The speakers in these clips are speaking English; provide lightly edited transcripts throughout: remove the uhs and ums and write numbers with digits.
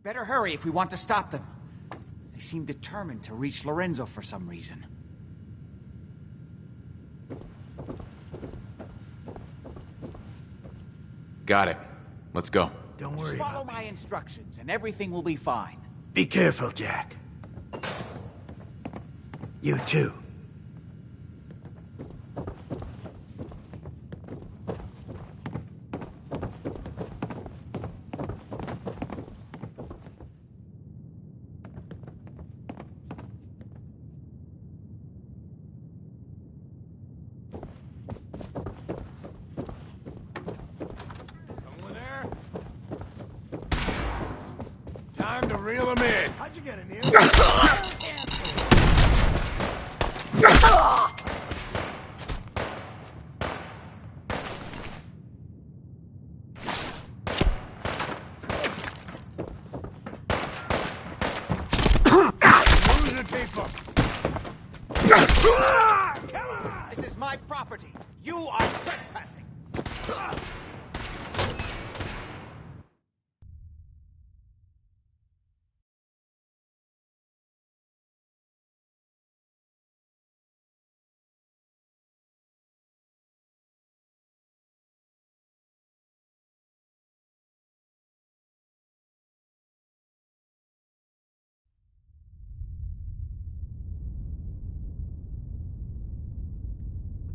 better hurry if we want to stop them. They seem determined to reach Lorenzo for some reason. Got it. Let's go. Don't worry Follow about my me. instructions and everything will be fine. Be careful, Jack. You too. Time to reel him in. How'd you get in here? Losing people. Come on! This is my property. You are trespassing.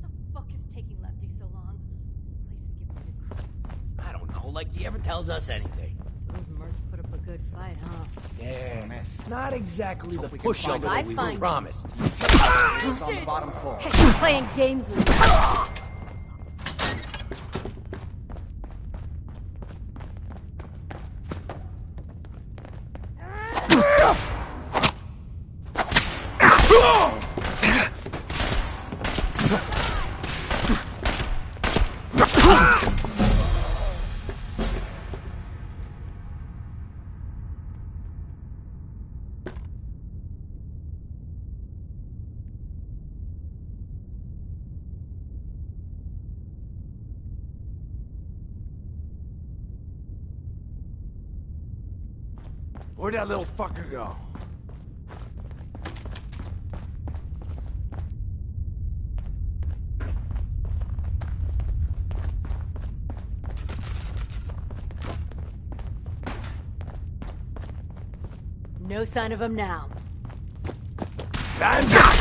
What the fuck is taking Lefty so long? This place is giving me the creeps. I don't know, like he ever tells us anything. Those mercs put up a good fight, huh? Yeah, Miss. not exactly the we can pushover find out. that we I were find- promised. It's on the bottom floor. Hey, you're playing games with me. Where'd that little fucker go? No sign of him now. Stand up!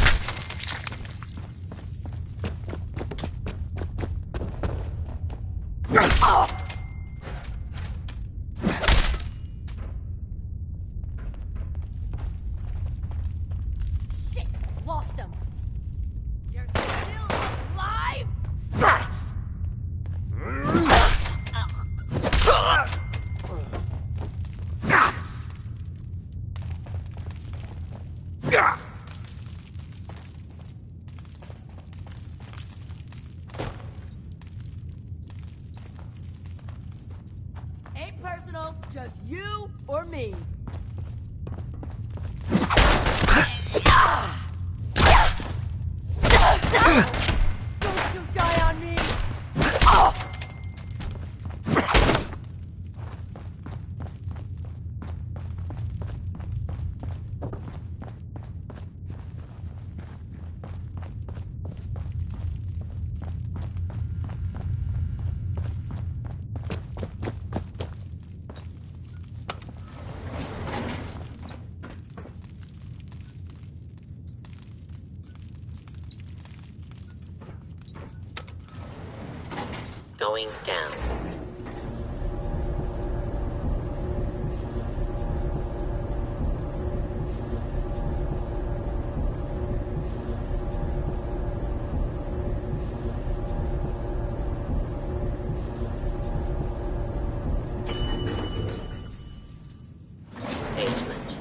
Shit! Lost him! You're still alive? Ain't personal, just you or me. Don't you die on me! Going down. Basement.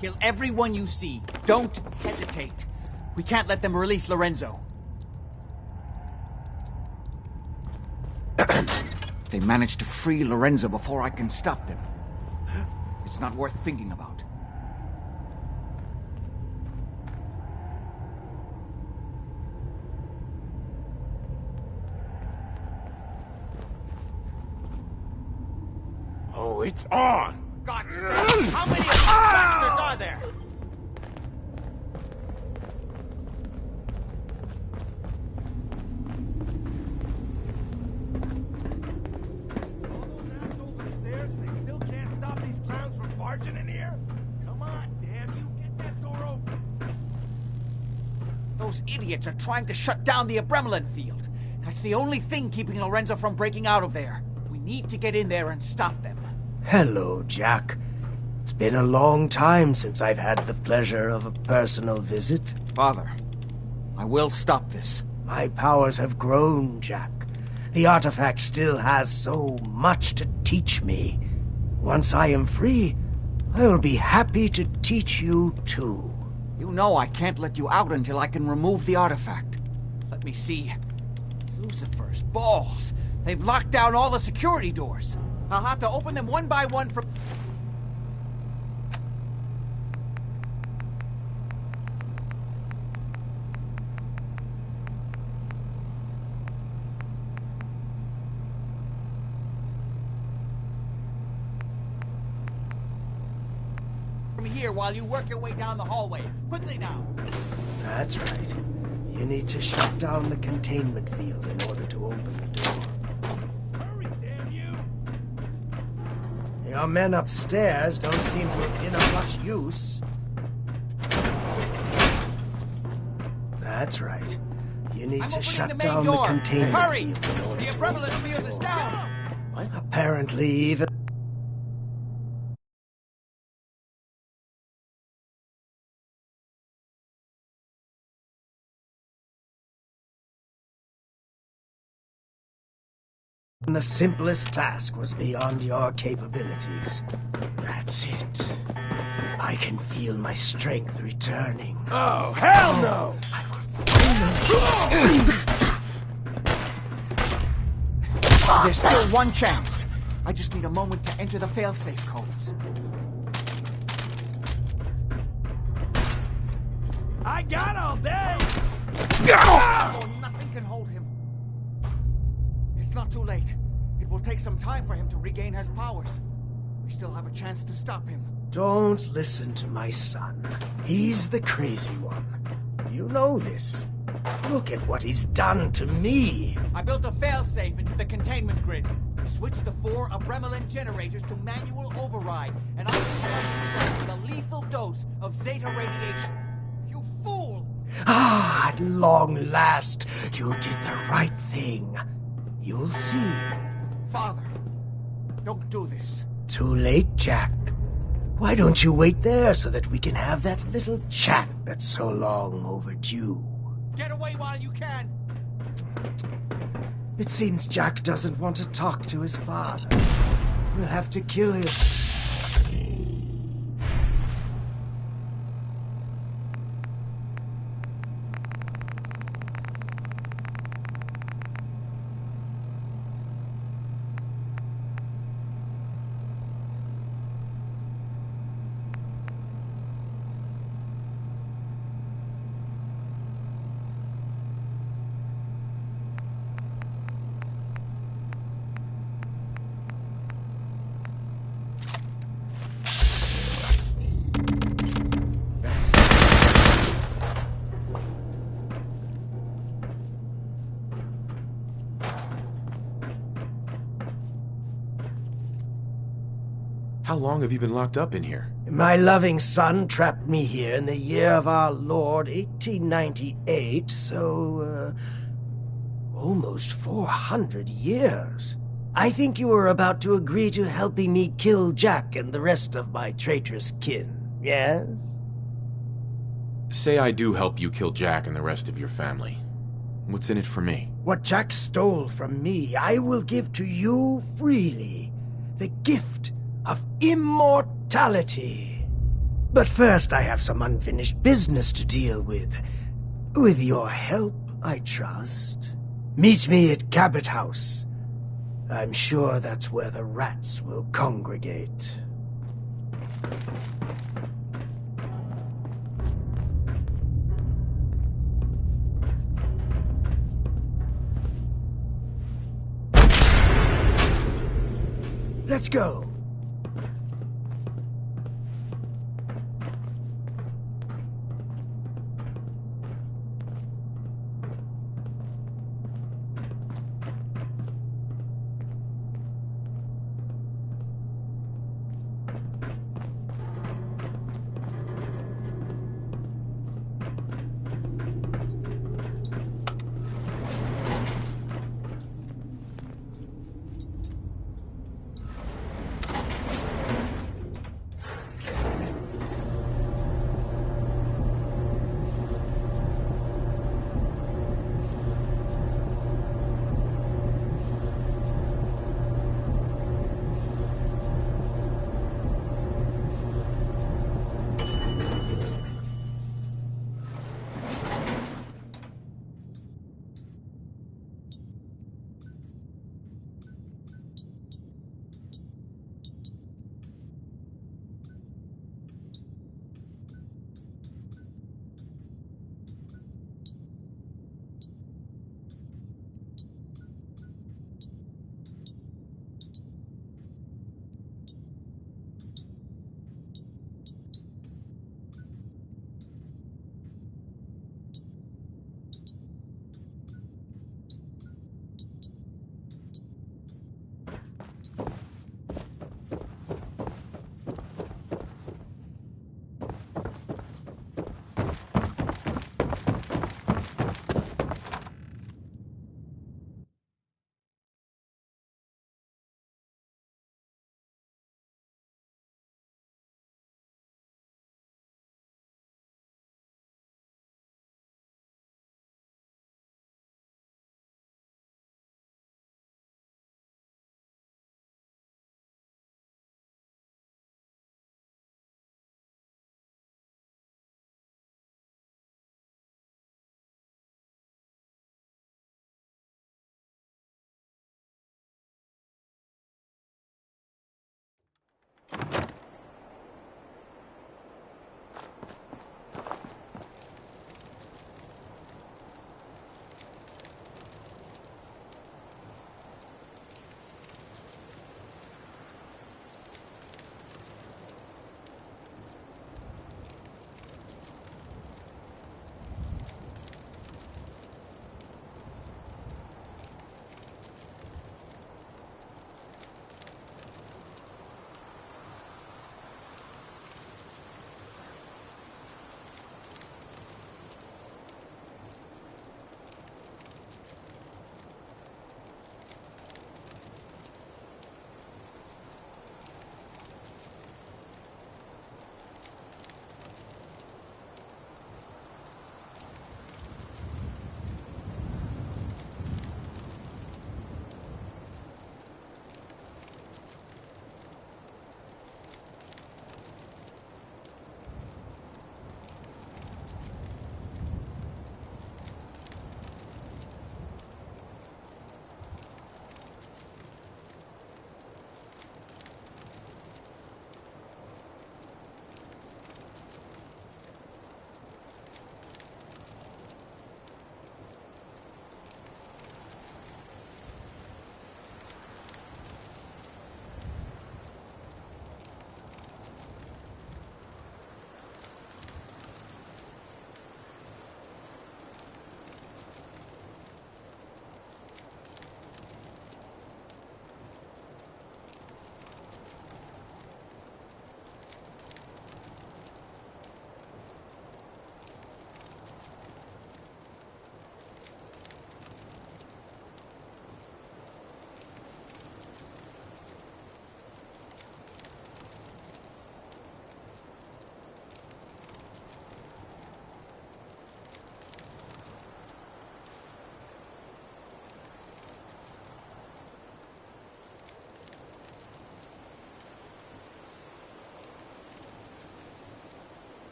Kill everyone you see. Don't hesitate. We can't let them release Lorenzo. They managed to free Lorenzo before I can stop them. It's not worth thinking about. Oh, it's on! God's sake! How many of these bastards are there? All those assholes upstairs, they still can't stop these clowns from barging in here? Come on, damn you, get that door open! Those idiots are trying to shut down the Abremlin field. That's the only thing keeping Lorenzo from breaking out of there. We need to get in there and stop them. Hello, Jack. It's been a long time since I've had the pleasure of a personal visit. Father, I will stop this. My powers have grown, Jack. The artifact still has so much to teach me. Once I am free, I will be happy to teach you too. You know I can't let you out until I can remove the artifact. Let me see. Lucifer's balls. They've locked down all the security doors. I'll have to open them one by one from... here while you work your way down the hallway. Quickly now. That's right. You need to shut down the containment field in order to open the door. Hurry, damn you! Your men upstairs don't seem to have been of much use. That's right. You need I'm to opening shut the main down door. the containment Hurry! field in order The to Abremlin open the field is door. down. Apparently, even... the simplest task was beyond your capabilities. That's it. I can feel my strength returning. Oh, hell no! I will finally... There's still one chance. I just need a moment to enter the failsafe codes. I got all day! Oh, nothing can hold him. It's not too late. It will take some time for him to regain his powers. We still have a chance to stop him. Don't listen to my son. He's the crazy one. You know this. Look at what he's done to me. I built a failsafe into the containment grid. Switched the 4 Abremlin generators to manual override, and I provided with a lethal dose of Zeta radiation. You fool! Ah, at long last, you did the right thing. You'll see. Father, don't do this. Too late, Jack. Why don't you wait there so that we can have that little chat that's so long overdue? Get away while you can! It seems Jack doesn't want to talk to his father. We'll have to kill him. How long have you been locked up in here? My loving son trapped me here in the year of our Lord, 1898, so, almost 400 years. I think you were about to agree to helping me kill Jack and the rest of my traitorous kin, yes? Say I do help you kill Jack and the rest of your family. What's in it for me? What Jack stole from me, I will give to you freely. The gift of immortality. But first I have some unfinished business to deal with. With your help, I trust. Meet me at Cabot House. I'm sure that's where the rats will congregate. Let's go.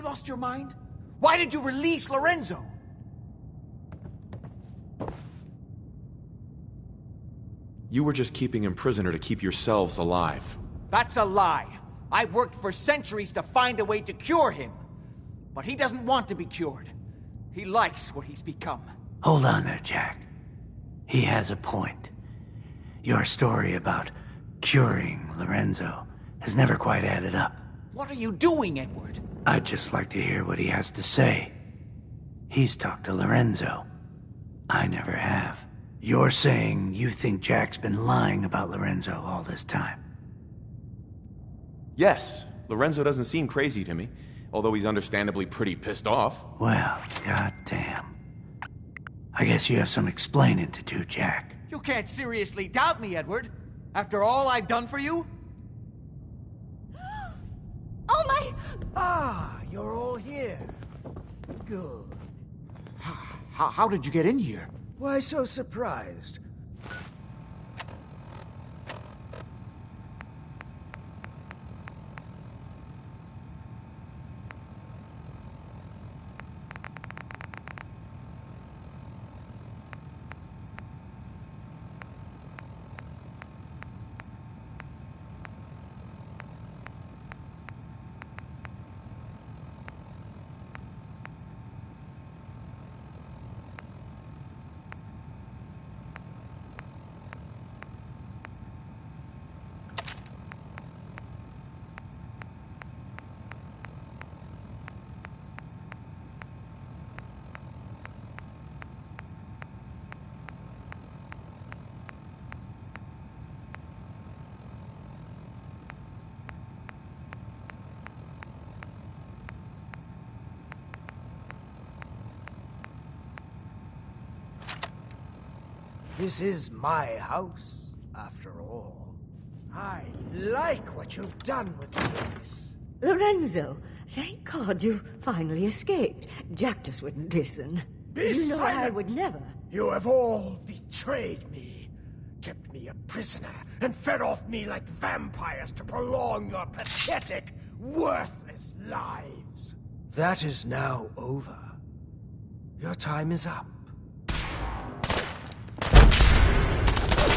you lost your mind? Why did you release Lorenzo? You were just keeping him prisoner to keep yourselves alive. That's a lie. I worked for centuries to find a way to cure him. But he doesn't want to be cured. He likes what he's become. Hold on there, Jack. He has a point. Your story about curing Lorenzo has never quite added up. What are you doing, Edward? I'd just like to hear what he has to say. He's talked to Lorenzo. I never have. You're saying you think Jack's been lying about Lorenzo all this time? Yes, Lorenzo doesn't seem crazy to me, although he's understandably pretty pissed off. Well, goddamn. I guess you have some explaining to do, Jack. You can't seriously doubt me, Edward. After all I've done for you? Oh my... Ah, you're all here. Good. How did you get in here? Why so surprised? This is my house, after all. I like what you've done with the place. Lorenzo, thank God you finally escaped. Jack just wouldn't listen. Be you know I silent! would never. You have all betrayed me, kept me a prisoner, and fed off me like vampires to prolong your pathetic, worthless lives. That is now over. Your time is up.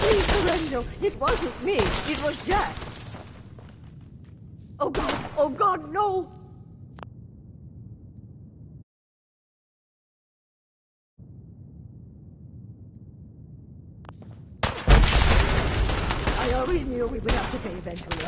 Please, Lorenzo, it wasn't me. It was Jack. Oh God, no! I always knew we would have to pay eventually.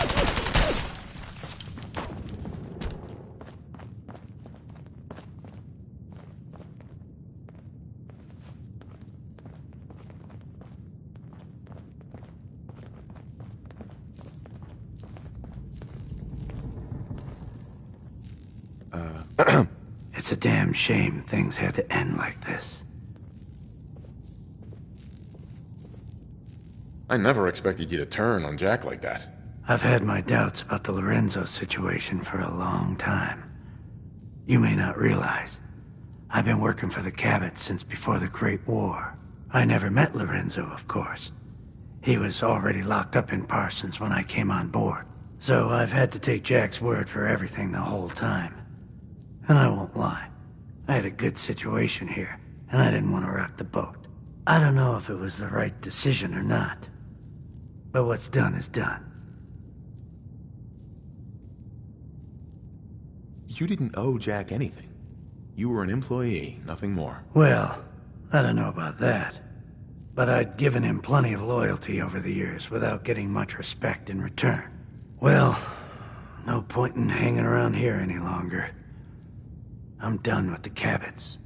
It's a damn shame things had to end like this. I never expected you to turn on Jack like that. I've had my doubts about the Lorenzo situation for a long time. You may not realize, I've been working for the Cabot since before the Great War. I never met Lorenzo, of course. He was already locked up in Parsons when I came on board. So I've had to take Jack's word for everything the whole time. And I won't lie, I had a good situation here, and I didn't want to rock the boat. I don't know if it was the right decision or not, but what's done is done. You didn't owe Jack anything. You were an employee, nothing more. Well, I don't know about that, but I'd given him plenty of loyalty over the years without getting much respect in return. Well, no point in hanging around here any longer. I'm done with the Cabots.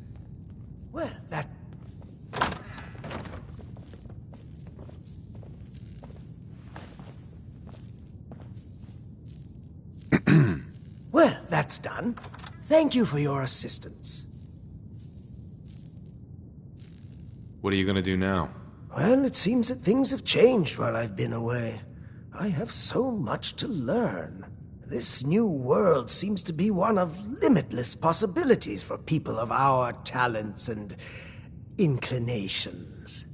Well, that... Well, that's done. Thank you for your assistance. What are you gonna do now? Well, it seems that things have changed while I've been away. I have so much to learn. This new world seems to be one of limitless possibilities for people of our talents and inclinations.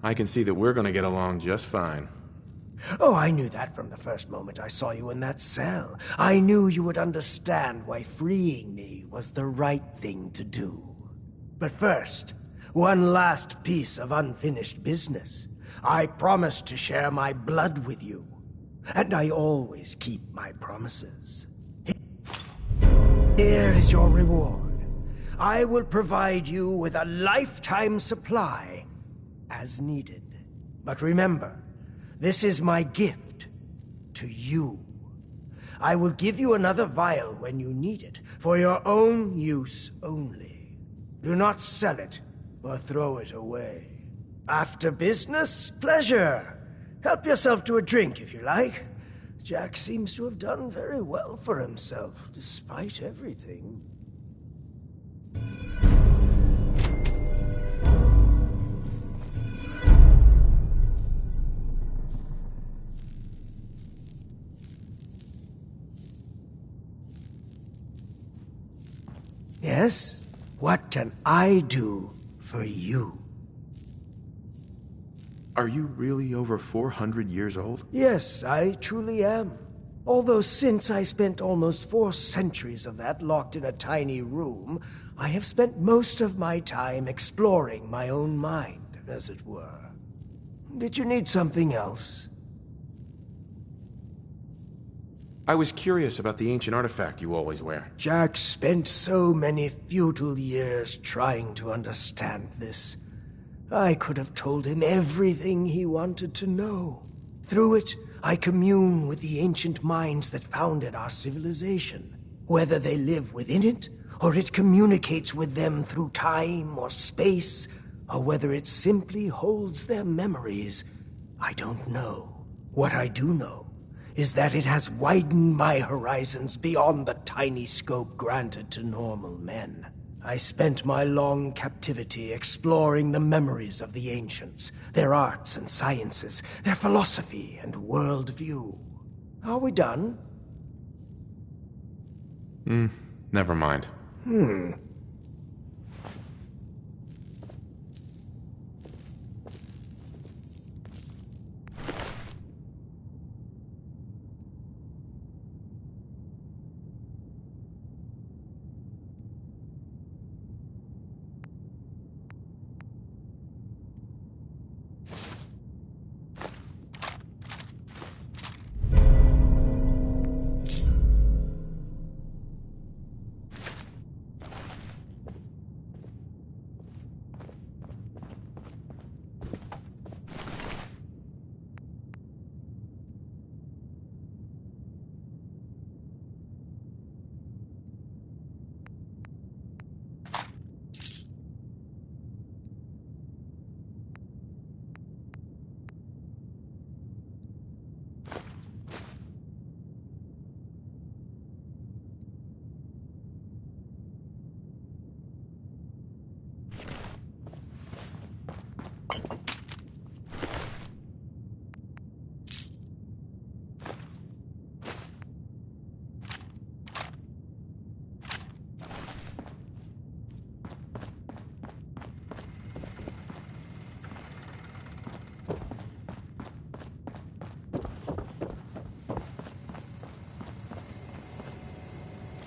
I can see that we're gonna get along just fine. Oh, I knew that from the first moment I saw you in that cell. I knew you would understand why freeing me was the right thing to do. But first, one last piece of unfinished business. I promised to share my blood with you, and I always keep my promises. Here is your reward. I will provide you with a lifetime supply, as needed. But remember, this is my gift to you. I will give you another vial when you need it, for your own use only. Do not sell it or throw it away. After business, pleasure. Help yourself to a drink if you like. Jack seems to have done very well for himself, despite everything. Yes? What can I do for you? Are you really over 400 years old? Yes, I truly am. Although since I spent almost 4 centuries of that locked in a tiny room, I have spent most of my time exploring my own mind, as it were. Did you need something else? I was curious about the ancient artifact you always wear. Jack spent so many futile years trying to understand this. I could have told him everything he wanted to know. Through it, I commune with the ancient minds that founded our civilization. Whether they live within it, or it communicates with them through time or space, or whether it simply holds their memories, I don't know. What I do know is that it has widened my horizons beyond the tiny scope granted to normal men. I spent my long captivity exploring the memories of the ancients, their arts and sciences, their philosophy and worldview. Are we done? Never mind.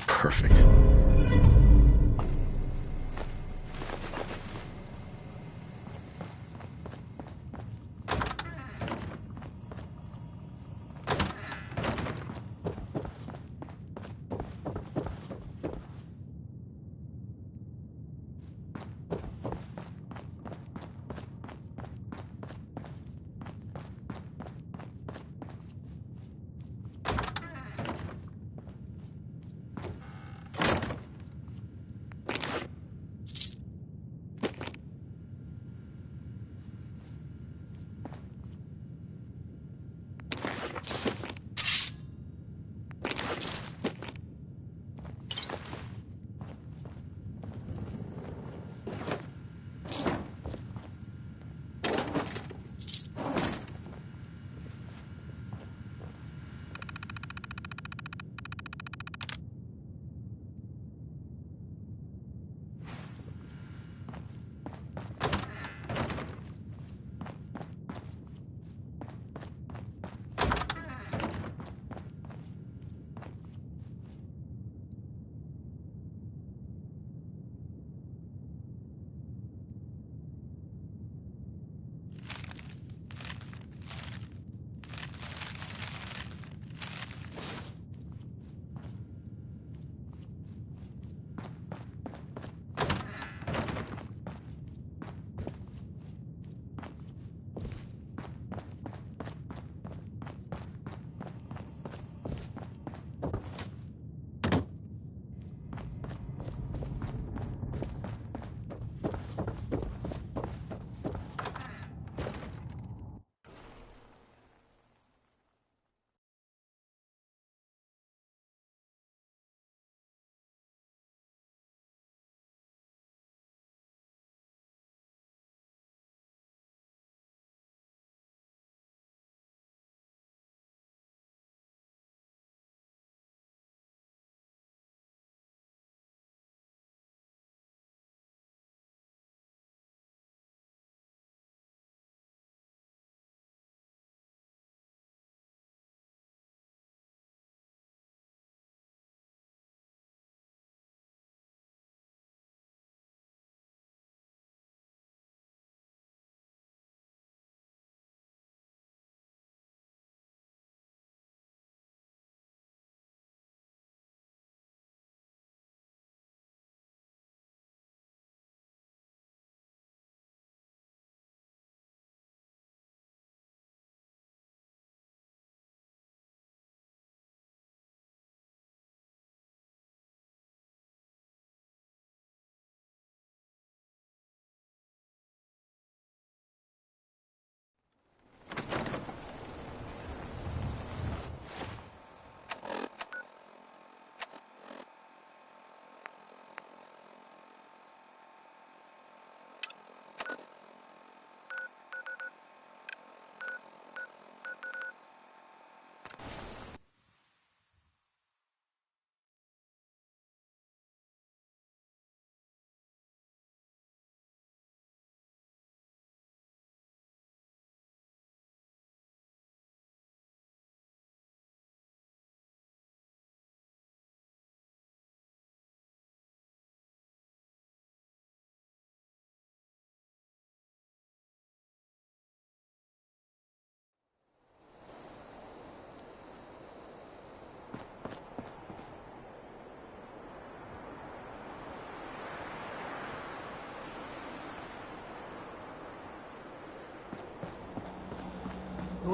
Perfect.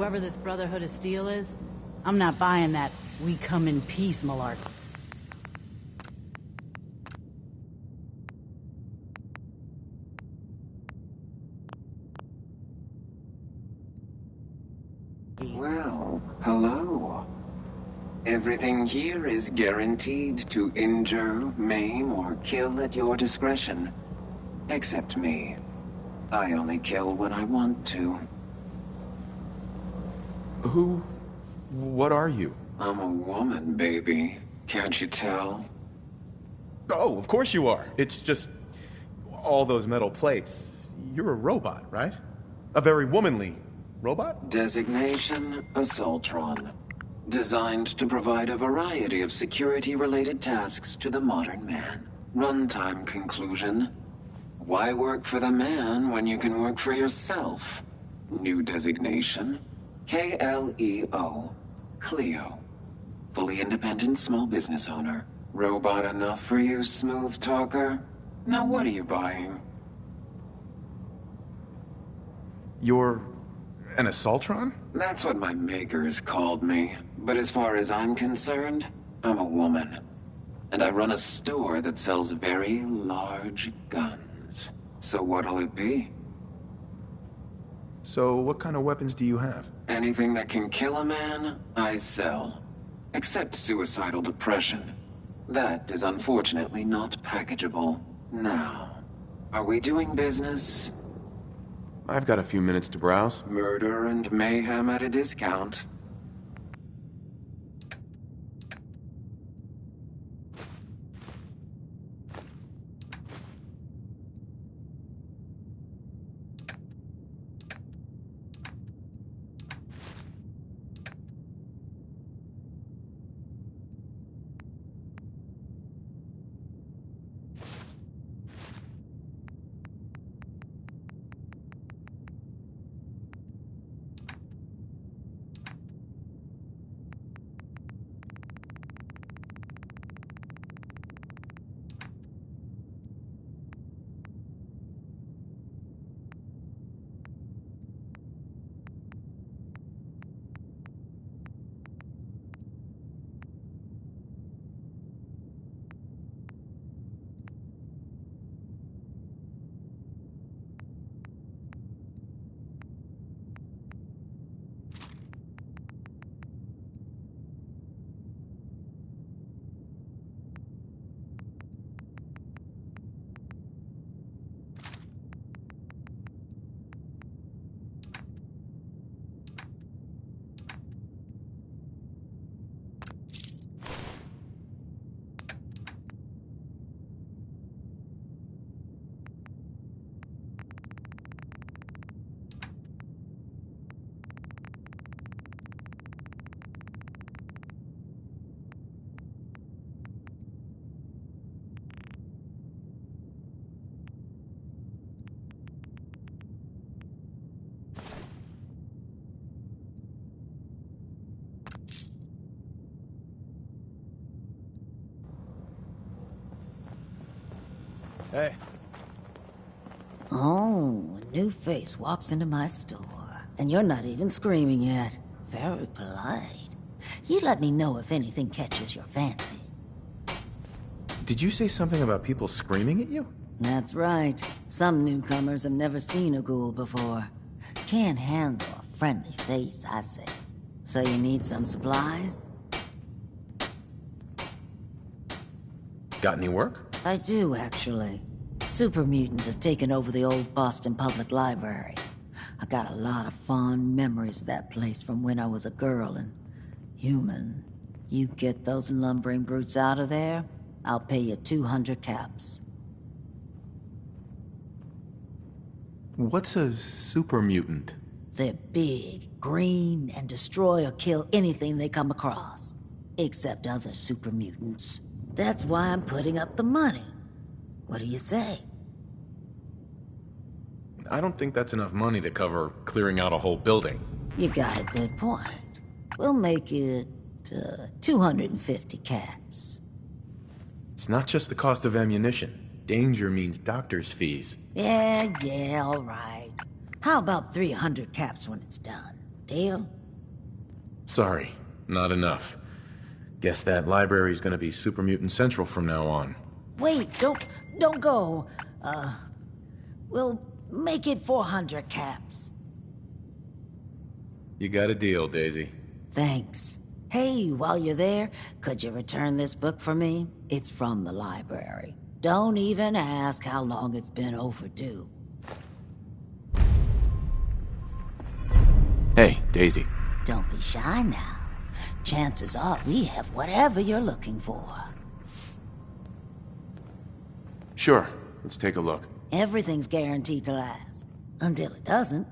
whoever this Brotherhood of Steel is, I'm not buying that we come in peace malarkey. Well, hello. Everything here is guaranteed to injure, maim, or kill at your discretion. Except me. I only kill when I want to. What are you? I'm a woman, baby. Can't you tell? Oh, of course you are. It's just all those metal plates. You're a robot, right? A very womanly robot? Designation, Assaultron. Designed to provide a variety of security-related tasks to the modern man. Runtime conclusion. Why work for the man when you can work for yourself? New designation. KLEO. Cleo. Fully independent small business owner. Robot enough for you, smooth talker? Now what are you buying? You're an Assaultron? That's what my makers called me. But as far as I'm concerned, I'm a woman. And I run a store that sells very large guns. So what'll it be? So what kind of weapons do you have? Anything that can kill a man, I sell. Except suicidal depression. That is unfortunately not packageable. Now, are we doing business? I've got a few minutes to browse. Murder and mayhem at a discount. Hey. Oh, a new face walks into my store. And you're not even screaming yet. Very polite. You let me know if anything catches your fancy. Did you say something about people screaming at you? That's right. Some newcomers have never seen a ghoul before. Can't handle a friendly face, I say. So you need some supplies? Got any work? I do, actually. Super mutants have taken over the old Boston Public Library. I got a lot of fond memories of that place from when I was a girl and human. You get those lumbering brutes out of there, I'll pay you 200 caps. What's a super mutant? They're big, green, and destroy or kill anything they come across. Except other super mutants. That's why I'm putting up the money. What do you say? I don't think that's enough money to cover clearing out a whole building. You got a good point. We'll make it 250 caps. It's not just the cost of ammunition. Danger means doctor's fees. Yeah, all right. How about 300 caps when it's done? Deal? Sorry, not enough. Guess that library's gonna be Super Mutant Central from now on. Wait, don't go. We'll make it 400 caps. You got a deal, Daisy. Thanks. Hey, while you're there, could you return this book for me? It's from the library. Don't even ask how long it's been overdue. Hey, Daisy. Don't be shy now. Chances are we have whatever you're looking for. Sure, let's take a look. Everything's guaranteed to last. Until it doesn't.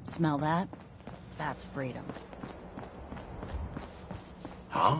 Smell that? That's freedom. Huh?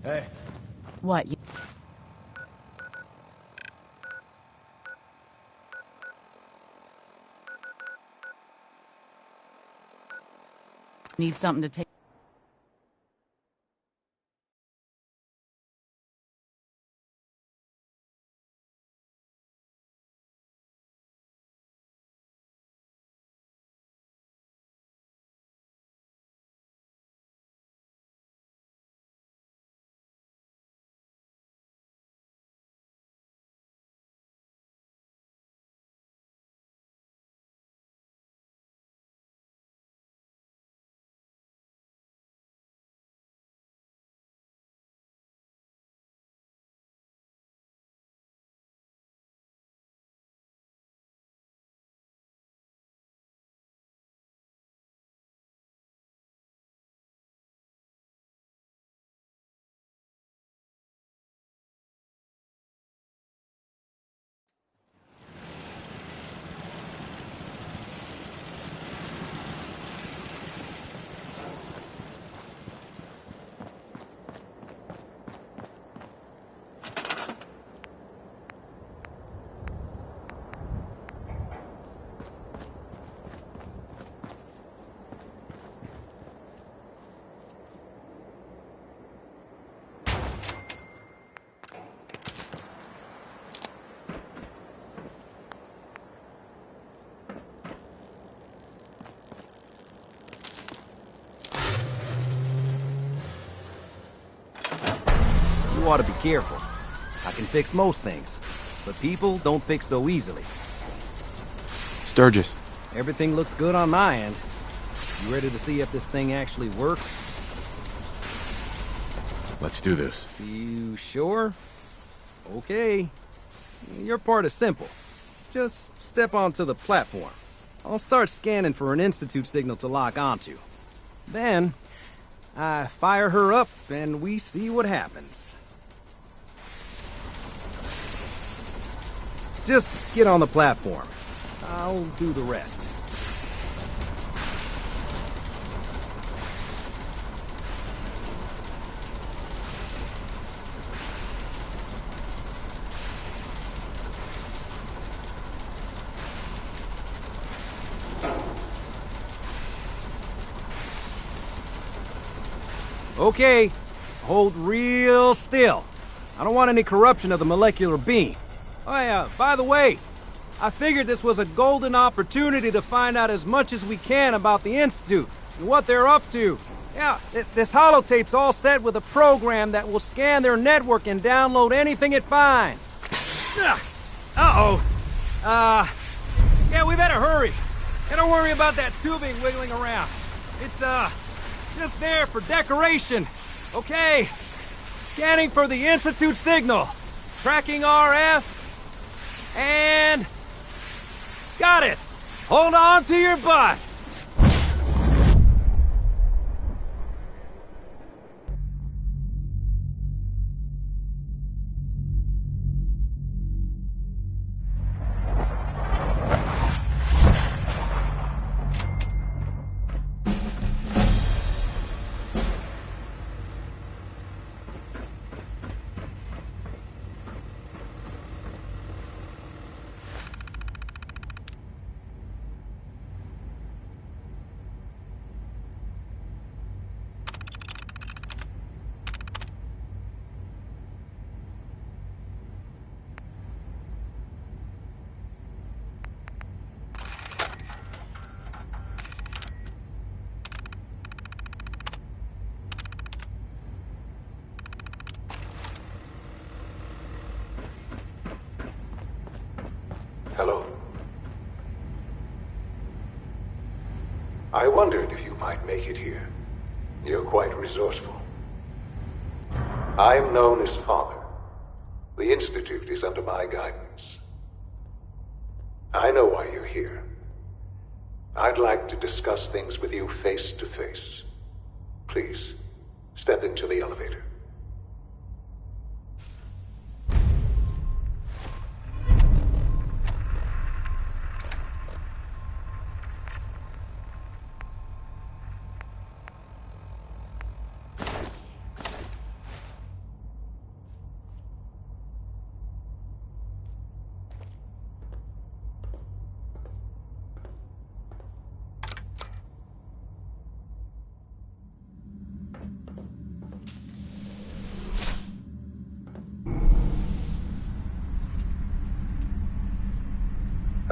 Hey. What? Need something to take. You ought to be careful. I can fix most things, but people don't fix so easily. Sturgis. Everything looks good on my end. You ready to see if this thing actually works? Let's do this. You sure? Okay. Your part is simple. Just step onto the platform. I'll start scanning for an Institute signal to lock onto. Then, I fire her up and we see what happens. Just get on the platform. I'll do the rest. Okay, hold real still. I don't want any corruption of the molecular beam. Oh, by the way, I figured this was a golden opportunity to find out as much as we can about the Institute and what they're up to. Yeah, this holotape's all set with a program that will scan their network and download anything it finds. Uh-oh. Yeah, we better hurry. And don't worry about that tubing wiggling around. It's, just there for decoration. Okay. Scanning for the Institute signal. Tracking RF. And... got it! Hold on to your butt! Hello. I wondered if you might make it here. You're quite resourceful. I'm known as Father. The Institute is under my guidance. I know why you're here. I'd like to discuss things with you face to face. Please, step into the elevator.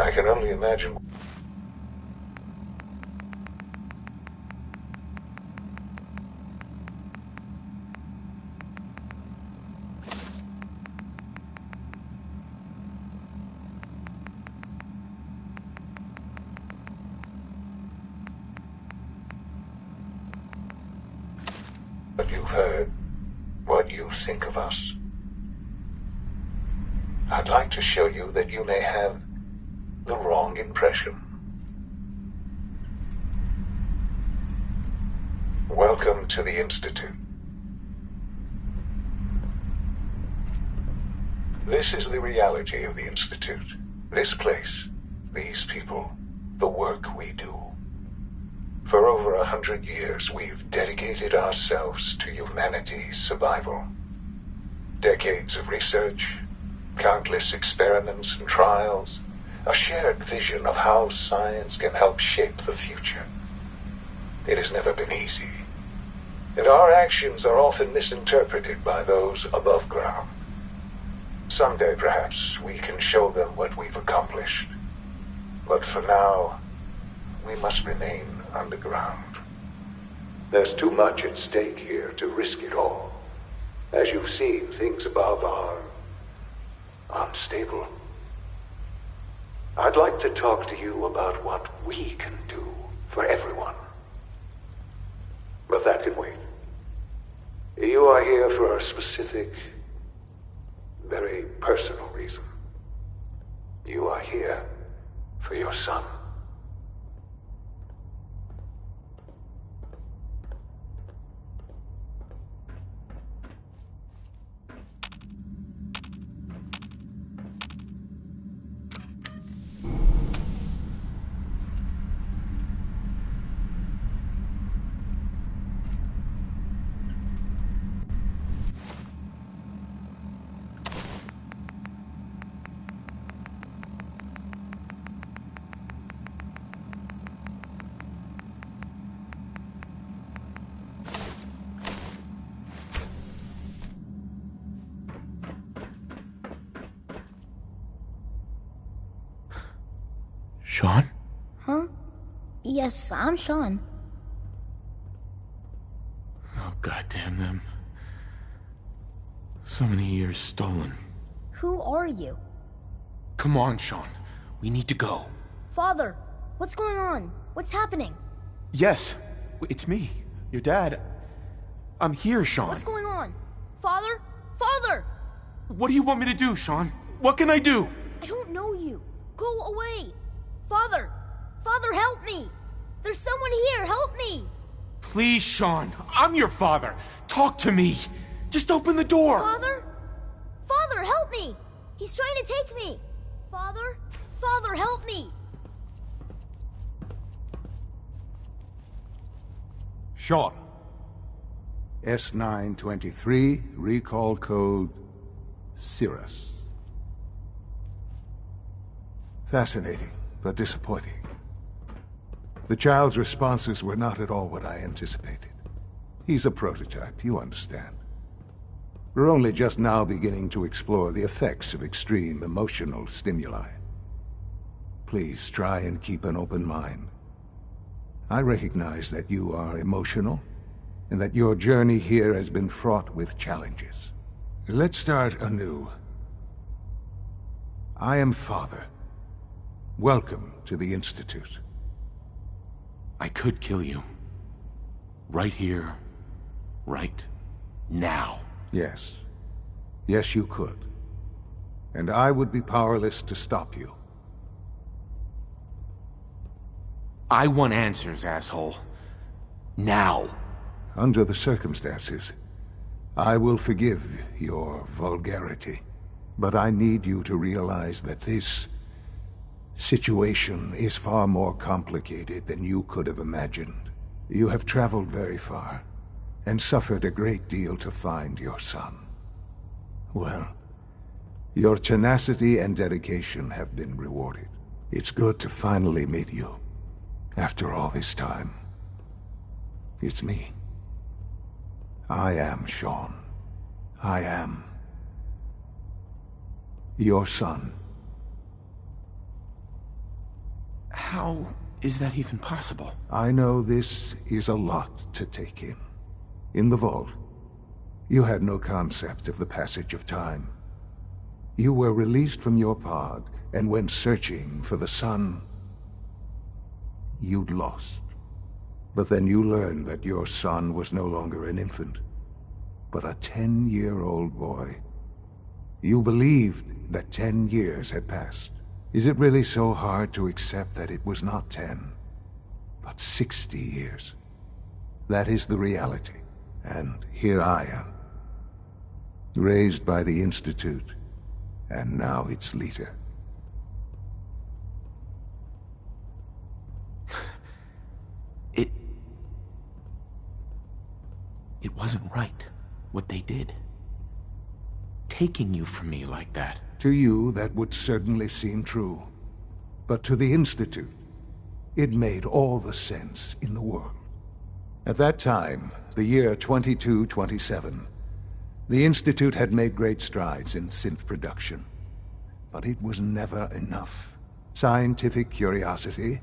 I can only imagine. But you've heard what you think of us. I'd like to show you that you may have the wrong impression. Welcome to the Institute. This is the reality of the Institute. This place, these people, the work we do. For over 100 years, we've dedicated ourselves to humanity's survival. Decades of research, countless experiments and trials, a shared vision of how science can help shape the future. It has never been easy, and our actions are often misinterpreted by those above ground. Someday, perhaps, we can show them what we've accomplished. But for now, we must remain underground. There's too much at stake here to risk it all. As you've seen, things above are unstable. I'd like to talk to you about what we can do for everyone. But that can wait. You are here for a specific, very personal reason. You are here for your son. Sean? Huh? Yes, I'm Sean. Oh, goddamn them. So many years stolen. Who are you? Come on, Sean. We need to go. Father, what's going on? What's happening? Yes, it's me, your dad. I'm here, Sean. What's going on? Father? Father! What do you want me to do, Sean? What can I do? I don't know you. Go away. Father! Father, help me! There's someone here, help me! Please, Sean. I'm your father. Talk to me. Just open the door. Father? Father, help me! He's trying to take me! Father? Father, help me! Sean. S923, recall code Cirrus. Fascinating, but disappointing. The child's responses were not at all what I anticipated. He's a prototype, you understand. We're only just now beginning to explore the effects of extreme emotional stimuli. Please try and keep an open mind. I recognize that you are emotional, and that your journey here has been fraught with challenges. Let's start anew. I am Father. Welcome to the Institute. I could kill you. Right here. Right now. Yes. Yes, you could. And I would be powerless to stop you. I want answers, asshole. Now. Under the circumstances, I will forgive your vulgarity. But I need you to realize that this situation is far more complicated than you could have imagined. You have traveled very far, and suffered a great deal to find your son. Well, your tenacity and dedication have been rewarded. It's good to finally meet you, after all this time. It's me. I am Sean. I am your son. How is that even possible? I know this is a lot to take in. In the vault, you had no concept of the passage of time. You were released from your pod and went searching for the son you'd lost. But then you learned that your son was no longer an infant, but a 10-year-old boy. You believed that 10 years had passed. Is it really so hard to accept that it was not 10, but 60 years? That is the reality, and here I am. Raised by the Institute, and now its leader. It wasn't right, what they did. Taking you from me like that. To you, that would certainly seem true. But to the Institute, it made all the sense in the world. At that time, the year 2227, the Institute had made great strides in synth production. But it was never enough. Scientific curiosity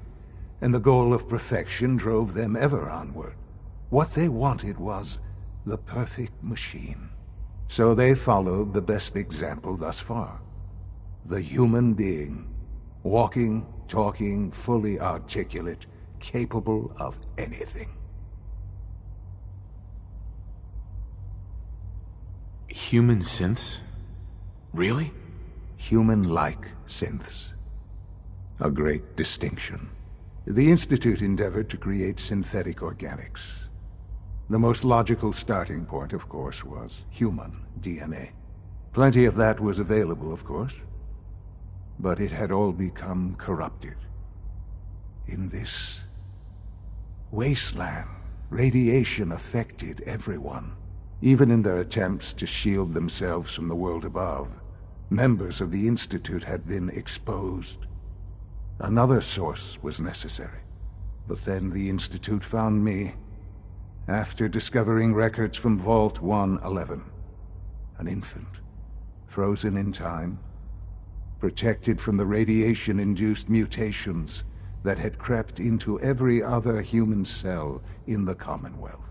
and the goal of perfection drove them ever onward. What they wanted was the perfect machine. So they followed the best example thus far. The human being. Walking, talking, fully articulate, capable of anything. Human synths? Really? Human-like synths. A great distinction. The Institute endeavored to create synthetic organics. The most logical starting point, of course, was human DNA. Plenty of that was available, of course. But it had all become corrupted. In this wasteland, radiation affected everyone. Even in their attempts to shield themselves from the world above, members of the Institute had been exposed. Another source was necessary. But then the Institute found me, after discovering records from Vault 111. An infant, frozen in time, protected from the radiation-induced mutations that had crept into every other human cell in the Commonwealth.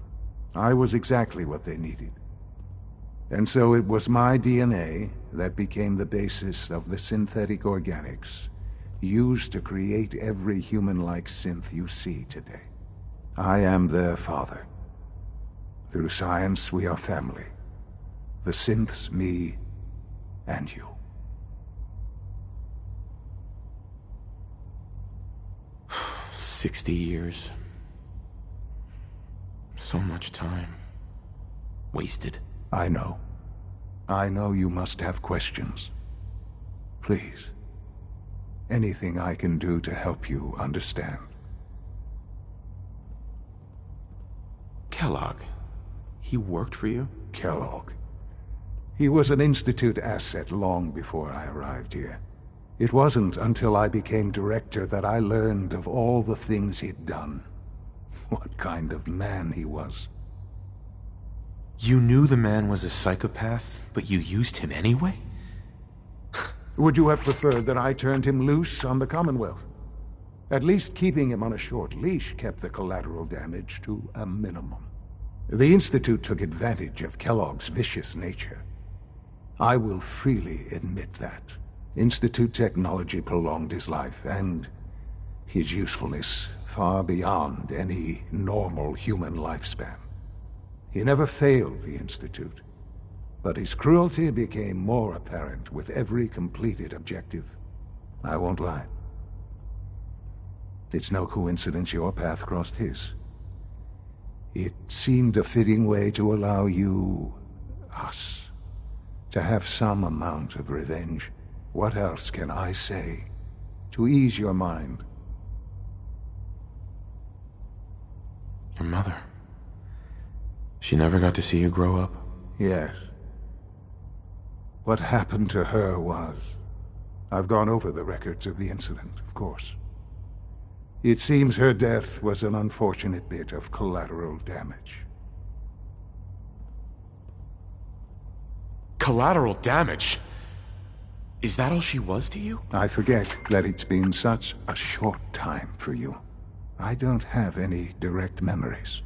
I was exactly what they needed. And so it was my DNA that became the basis of the synthetic organics used to create every human-like synth you see today. I am their father. Through science, we are family. The synths, me, and you. "60 years. So much time. Wasted. I know. I know you must have questions. Please. Anything I can do to help you understand. Kellogg. He worked for you? Kellogg. He was an Institute asset long before I arrived here. It wasn't until I became director that I learned of all the things he'd done. What kind of man he was. You knew the man was a psychopath, but you used him anyway? Would you have preferred that I turned him loose on the Commonwealth? At least keeping him on a short leash kept the collateral damage to a minimum. The Institute took advantage of Kellogg's vicious nature. I will freely admit that. Institute technology prolonged his life, and his usefulness far beyond any normal human lifespan. He never failed the Institute, but his cruelty became more apparent with every completed objective. I won't lie. It's no coincidence your path crossed his. It seemed a fitting way to allow you, us, to have some amount of revenge. What else can I say to ease your mind? Your mother. She never got to see you grow up? Yes. What happened to her was... I've gone over the records of the incident, of course. It seems her death was an unfortunate bit of collateral damage. Collateral damage? Is that all she was to you? I forget that it's been such a short time for you. I don't have any direct memories.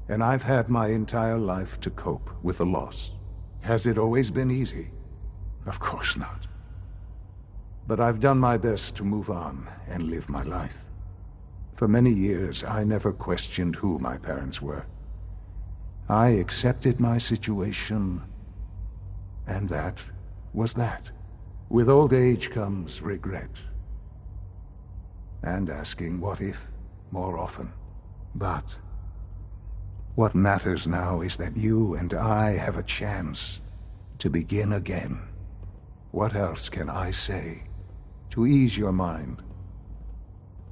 And I've had my entire life to cope with the loss. Has it always been easy? Of course not. But I've done my best to move on and live my life. For many years, I never questioned who my parents were. I accepted my situation, and that was that. With old age comes regret. And asking what if more often. But what matters now is that you and I have a chance to begin again. What else can I say to ease your mind?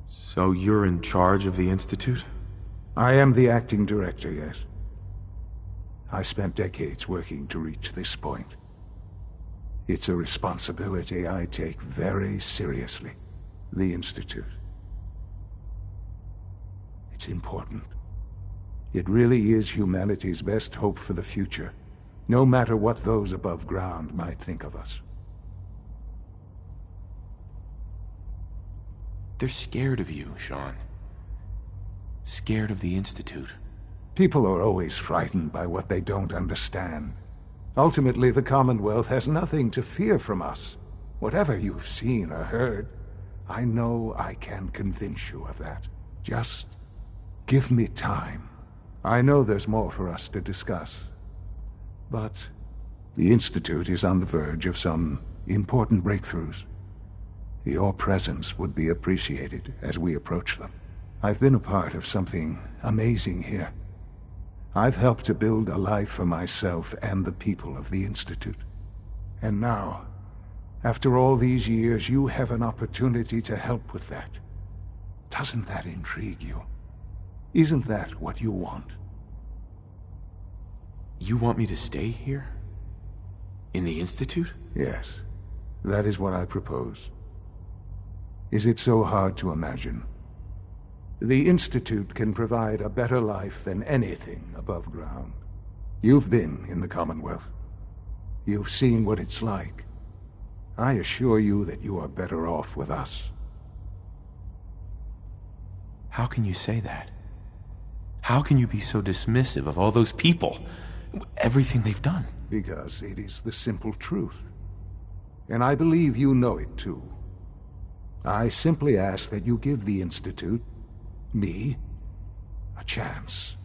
So you're in charge of the Institute? I am the acting director, yes. I spent decades working to reach this point. It's a responsibility I take very seriously. The Institute. It's important. It really is humanity's best hope for the future, no matter what those above ground might think of us. They're scared of you, Sean. Scared of the Institute. People are always frightened by what they don't understand. Ultimately, the Commonwealth has nothing to fear from us. Whatever you've seen or heard, I know I can convince you of that. Just give me time. I know there's more for us to discuss. But the Institute is on the verge of some important breakthroughs. Your presence would be appreciated as we approach them. I've been a part of something amazing here. I've helped to build a life for myself and the people of the Institute. And now, after all these years, you have an opportunity to help with that. Doesn't that intrigue you? Isn't that what you want? You want me to stay here? In the Institute? Yes, that is what I propose. Is it so hard to imagine? The Institute can provide a better life than anything above ground. You've been in the Commonwealth. You've seen what it's like. I assure you that you are better off with us. How can you say that? How can you be so dismissive of all those people? Everything they've done? Because it is the simple truth. And I believe you know it too. I simply ask that you give the Institute, me, a chance.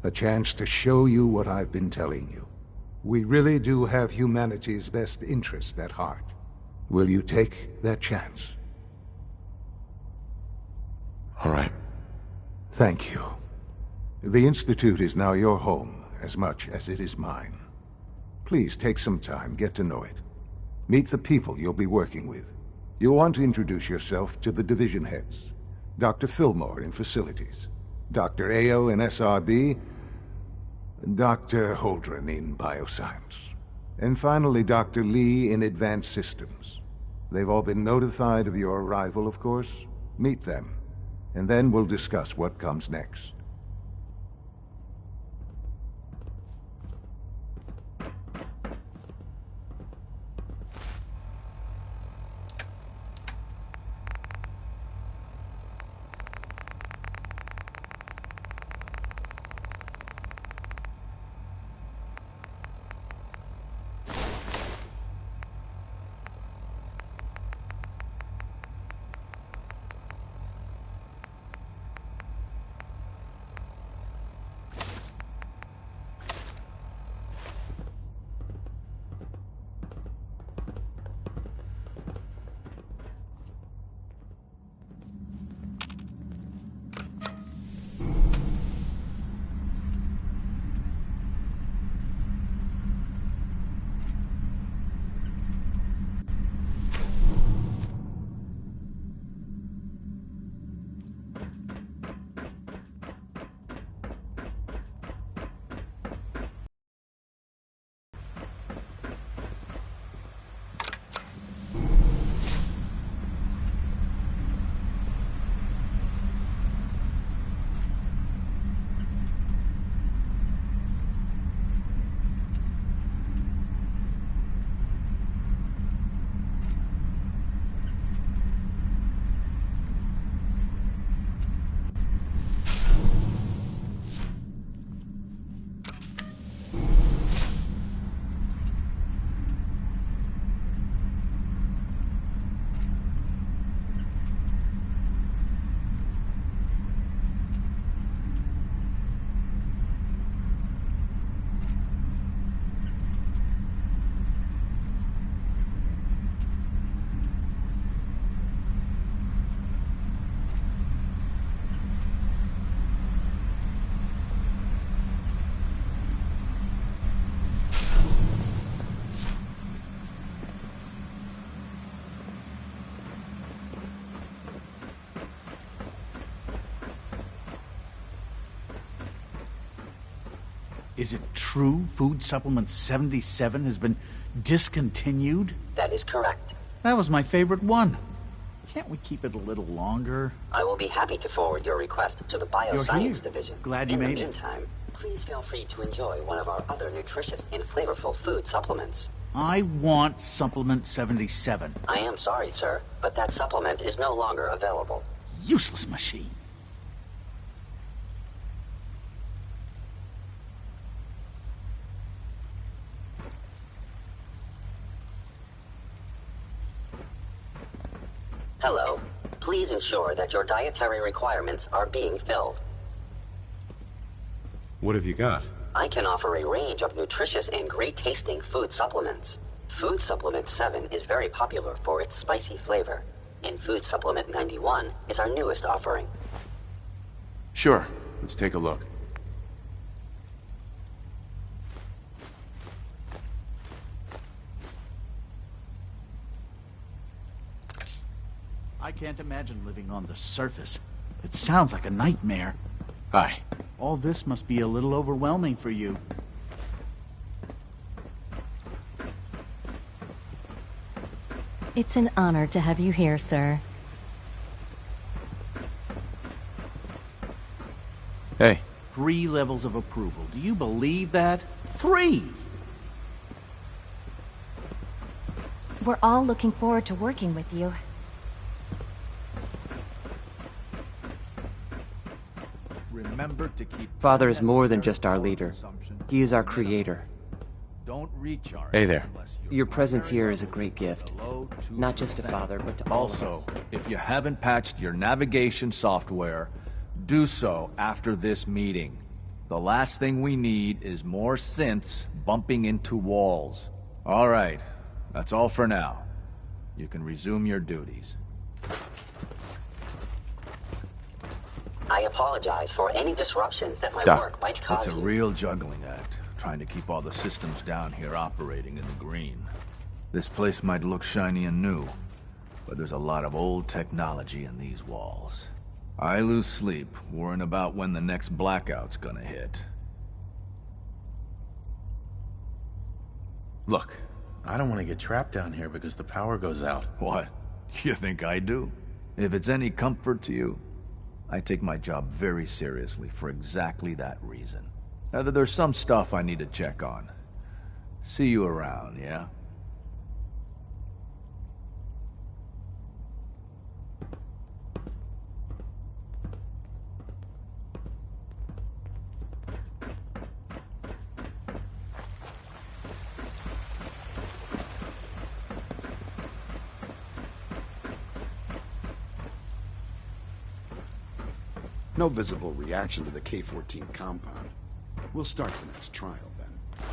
A chance to show you what I've been telling you. We really do have humanity's best interest at heart. Will you take that chance? All right. Thank you. The Institute is now your home as much as it is mine. Please take some time, get to know it. Meet the people you'll be working with. You'll want to introduce yourself to the division heads. Dr. Fillmore in Facilities, Dr. Ayo in SRB, Dr. Holdren in Bioscience, and finally Dr. Lee in Advanced Systems. They've all been notified of your arrival, of course. Meet them, and then we'll discuss what comes next. Is it true Food Supplement 77 has been discontinued? That is correct. That was my favorite one. Can't we keep it a little longer? I will be happy to forward your request to the Bioscience Division. Glad you made it. In the meantime, please feel free to enjoy one of our other nutritious and flavorful food supplements. I want Supplement 77. I am sorry, sir, but that supplement is no longer available. Useless machine. Hello. Please ensure that your dietary requirements are being filled. What have you got? I can offer a range of nutritious and great-tasting food supplements. Food Supplement 7 is very popular for its spicy flavor, and Food Supplement 91 is our newest offering. Sure. Let's take a look. I can't imagine living on the surface. It sounds like a nightmare. Hi. All this must be a little overwhelming for you. It's an honor to have you here, sir. Hey. 3 levels of approval. Do you believe that? 3! We're all looking forward to working with you. Remember to keep... Father is more than just our leader. He is our creator. Don't reach our... Hey there. Your presence here is a great gift. Not just to Father, but to all of us. Also, if you haven't patched your navigation software, do so after this meeting. The last thing we need is more synths bumping into walls. All right, that's all for now. You can resume your duties. I apologize for any disruptions that my Doc, work might cause It's a you. real juggling act, trying to keep all the systems down here operating in the green. This place might look shiny and new, but there's a lot of old technology in these walls. I lose sleep worrying about when the next blackout's gonna hit. Look, I don't want to get trapped down here because the power goes out. What? You think I do? If it's any comfort to you, I take my job very seriously for exactly that reason. Now, there's some stuff I need to check on. See you around, yeah? No visible reaction to the K-14 compound. We'll start the next trial, then.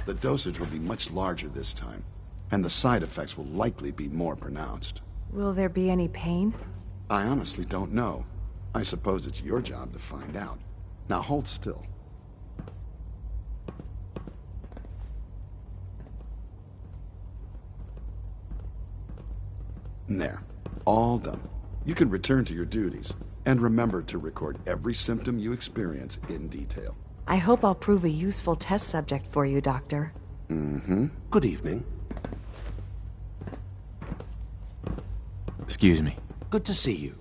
The dosage will be much larger this time, and the side effects will likely be more pronounced. Will there be any pain? I honestly don't know. I suppose it's your job to find out. Now hold still. There. All done. You can return to your duties. And remember to record every symptom you experience in detail. I hope I'll prove a useful test subject for you, Doctor. Mm-hmm. Good evening. Excuse me. Good to see you.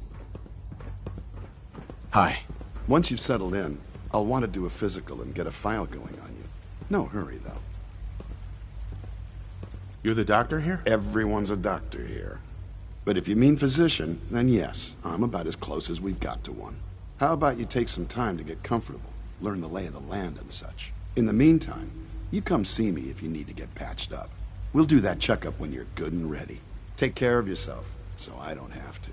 Hi. Once you've settled in, I'll want to do a physical and get a file going on you. No hurry, though. You're the doctor here? Everyone's a doctor here. But if you mean physician, then yes, I'm about as close as we've got to one. How about you take some time to get comfortable, learn the lay of the land and such. In the meantime, you come see me if you need to get patched up. We'll do that checkup when you're good and ready. Take care of yourself, so I don't have to.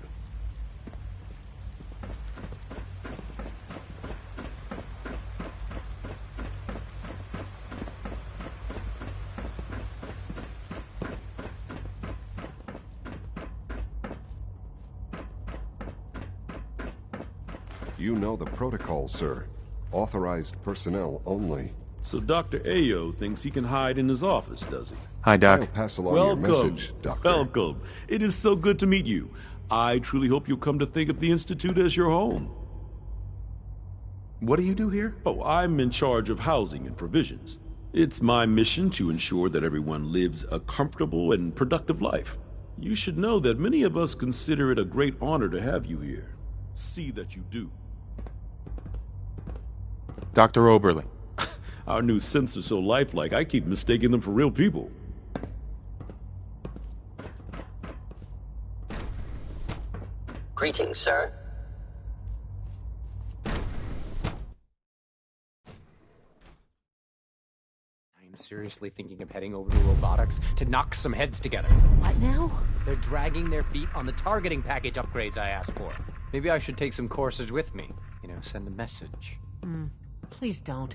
You know the protocol, sir. Authorized personnel only. So Dr. Ayo thinks he can hide in his office, does he? Hi, Doc. I'll pass along your message, Doctor. Welcome. It is so good to meet you. I truly hope you'll come to think of the Institute as your home. What do you do here? Oh, I'm in charge of housing and provisions. It's my mission to ensure that everyone lives a comfortable and productive life. You should know that many of us consider it a great honor to have you here. See that you do. Dr. Oberlin. Our new synths are so lifelike, I keep mistaking them for real people. Greetings, sir. I'm seriously thinking of heading over to robotics to knock some heads together. What now? They're dragging their feet on the targeting package upgrades I asked for. Maybe I should take some courses with me. You know, send a message. Please don't.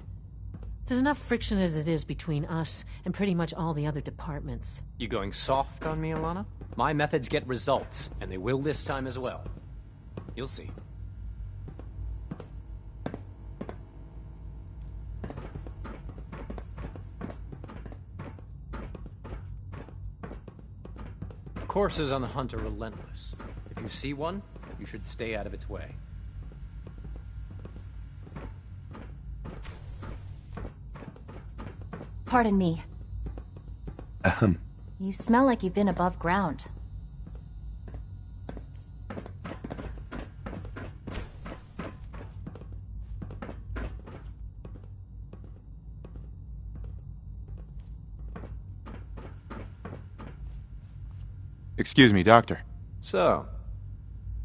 There's enough friction as it is between us and pretty much all the other departments. You going soft on me, Alana? My methods get results, and they will this time as well. You'll see. Courses on the hunt are relentless. If you see one, you should stay out of its way. Pardon me. Ahem. You smell like you've been above ground. Excuse me, Doctor. So,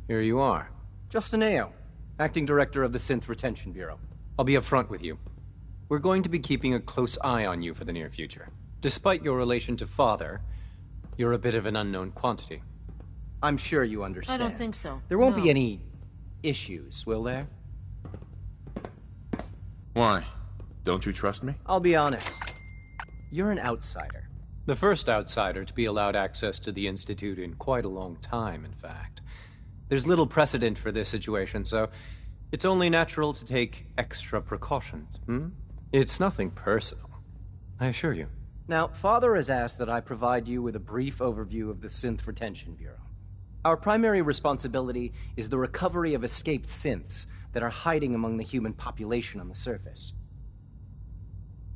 here you are. Justin Ao, Acting Director of the Synth Retention Bureau. I'll be upfront with you. We're going to be keeping a close eye on you for the near future. Despite your relation to Father, you're a bit of an unknown quantity. I'm sure you understand. I don't think so. There won't No. be any issues, will there? Why? Don't you trust me? I'll be honest. You're an outsider. The first outsider to be allowed access to the Institute in quite a long time, in fact. There's little precedent for this situation, so it's only natural to take extra precautions, It's nothing personal, I assure you. Now, Father has asked that I provide you with a brief overview of the Synth Retention Bureau. Our primary responsibility is the recovery of escaped synths that are hiding among the human population on the surface.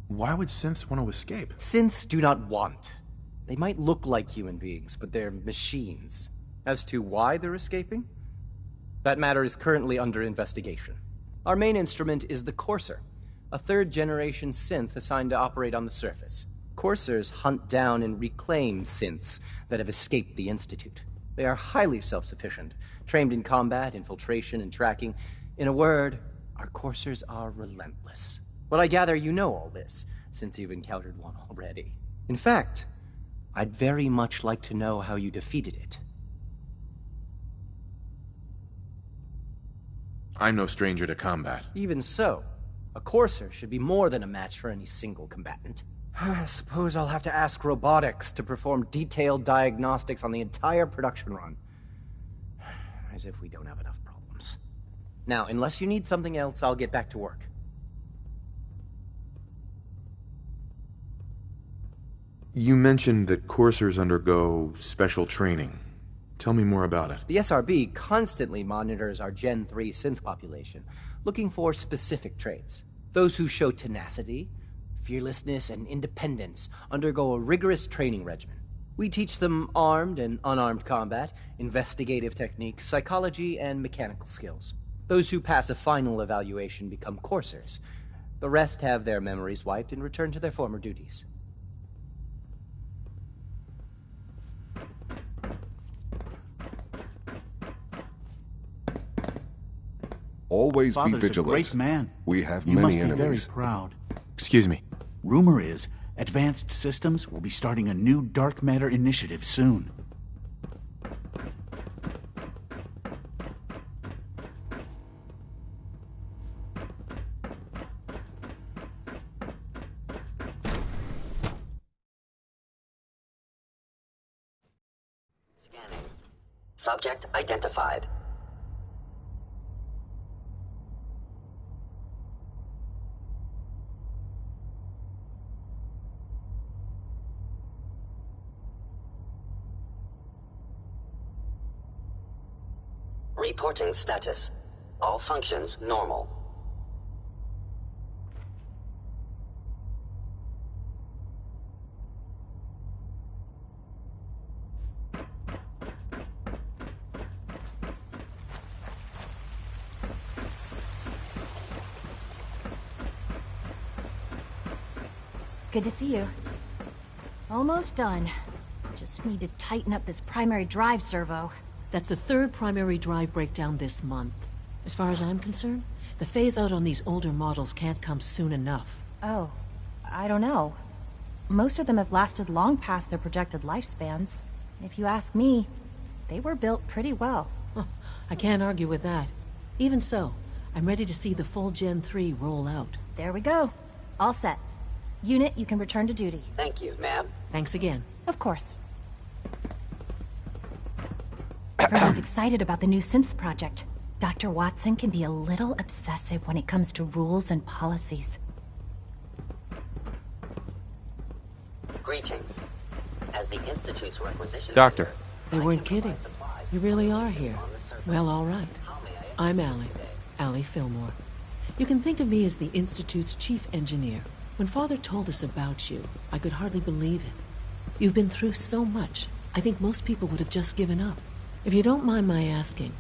Why would synths want to escape? Synths do not want. They might look like human beings, but they're machines. As to why they're escaping? That matter is currently under investigation. Our main instrument is the Courser, a third-generation synth assigned to operate on the surface. Coursers hunt down and reclaim synths that have escaped the Institute. They are highly self-sufficient, trained in combat, infiltration, and tracking. In a word, our Coursers are relentless. But I gather you know all this, since you've encountered one already. In fact, I'd very much like to know how you defeated it. I'm no stranger to combat. Even so, a Courser should be more than a match for any single combatant. I suppose I'll have to ask robotics to perform detailed diagnostics on the entire production run. As if we don't have enough problems. Now, unless you need something else, I'll get back to work. You mentioned that coursers undergo special training. Tell me more about it. The SRB constantly monitors our Gen 3 synth population, looking for specific traits. Those who show tenacity, fearlessness, and independence undergo a rigorous training regimen. We teach them armed and unarmed combat, investigative techniques, psychology, and mechanical skills. Those who pass a final evaluation become coursers. The rest have their memories wiped and return to their former duties. Always be Father's vigilant. a great man. We have You many must be enemies. very proud. Excuse me. Rumor is, Advanced Systems will be starting a new dark matter initiative soon. Scanning. Subject identified. Reporting status. All functions normal. Good to see you. Almost done. Just need to tighten up this primary drive servo. That's the third primary drive breakdown this month. As far as I'm concerned, the phase-out on these older models can't come soon enough. Oh, I don't know. Most of them have lasted long past their projected lifespans. If you ask me, they were built pretty well. I can't argue with that. Even so, I'm ready to see the full Gen 3 roll out. There we go. All set. Unit, you can return to duty. Thank you, ma'am. Thanks again. Of course. Everyone's excited about the new synth project. Dr. Watson can be a little obsessive when it comes to rules and policies. Greetings. As the Institute's requisition... Doctor. They weren't kidding. You really are here. Well, all right. I'm Allie Fillmore. You can think of me as the Institute's chief engineer. When Father told us about you, I could hardly believe it. You've been through so much, I think most people would have just given up. If you don't mind my asking,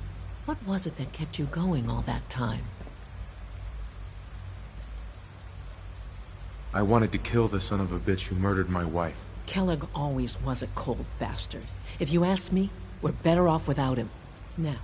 what was it that kept you going all that time? I wanted to kill the son of a bitch who murdered my wife. Kellogg always was a cold bastard. If you ask me, we're better off without him. Now,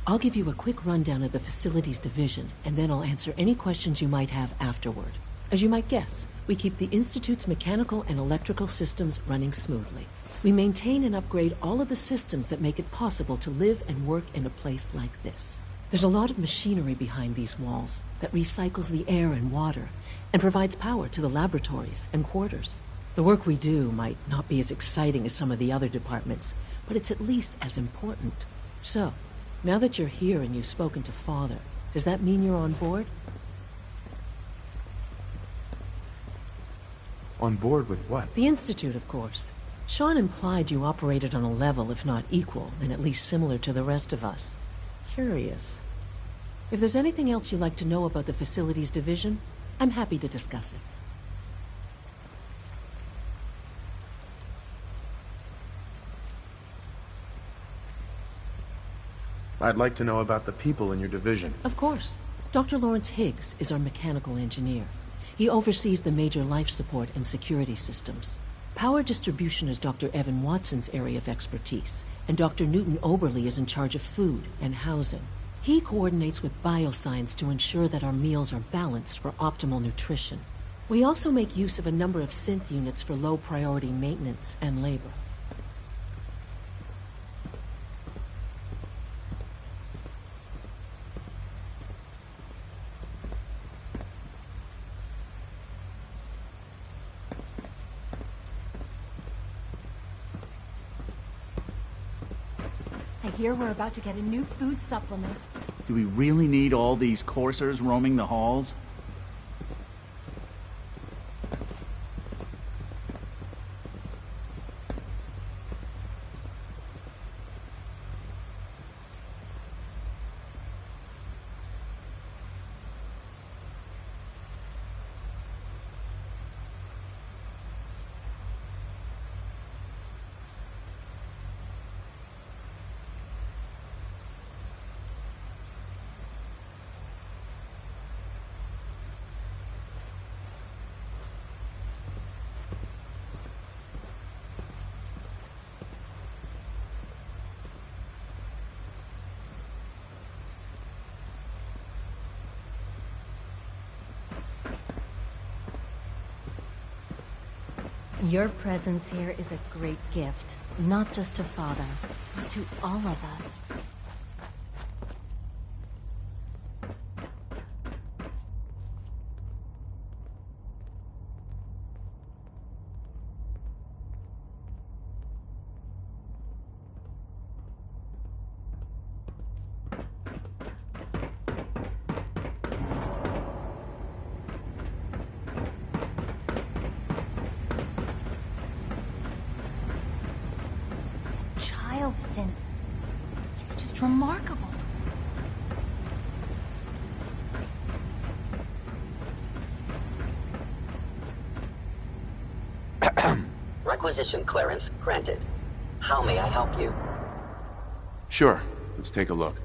I'll give you a quick rundown of the Facilities Division, and then I'll answer any questions you might have afterward. As you might guess, we keep the Institute's mechanical and electrical systems running smoothly. We maintain and upgrade all of the systems that make it possible to live and work in a place like this. There's a lot of machinery behind these walls that recycles the air and water and provides power to the laboratories and quarters. The work we do might not be as exciting as some of the other departments, but it's at least as important. So, now that you're here and you've spoken to Father, does that mean you're on board? On board with what? The Institute, of course. Sean implied you operated on a level, if not equal, and at least similar to the rest of us. Curious. If there's anything else you'd like to know about the Facilities Division, I'm happy to discuss it. I'd like to know about the people in your division. Of course. Dr. Lawrence Higgs is our mechanical engineer. He oversees the major life support and security systems. Power distribution is Dr. Evan Watson's area of expertise, and Dr. Newton Oberly is in charge of food and housing. He coordinates with bioscience to ensure that our meals are balanced for optimal nutrition. We also make use of a number of synth units for low-priority maintenance and labor. I hear we're about to get a new food supplement. Do we really need all these coursers roaming the halls? Your presence here is a great gift, not just to Father, but to all of us. Synth. It's just remarkable. Requisition clearance granted. How may I help you? Sure. Let's take a look.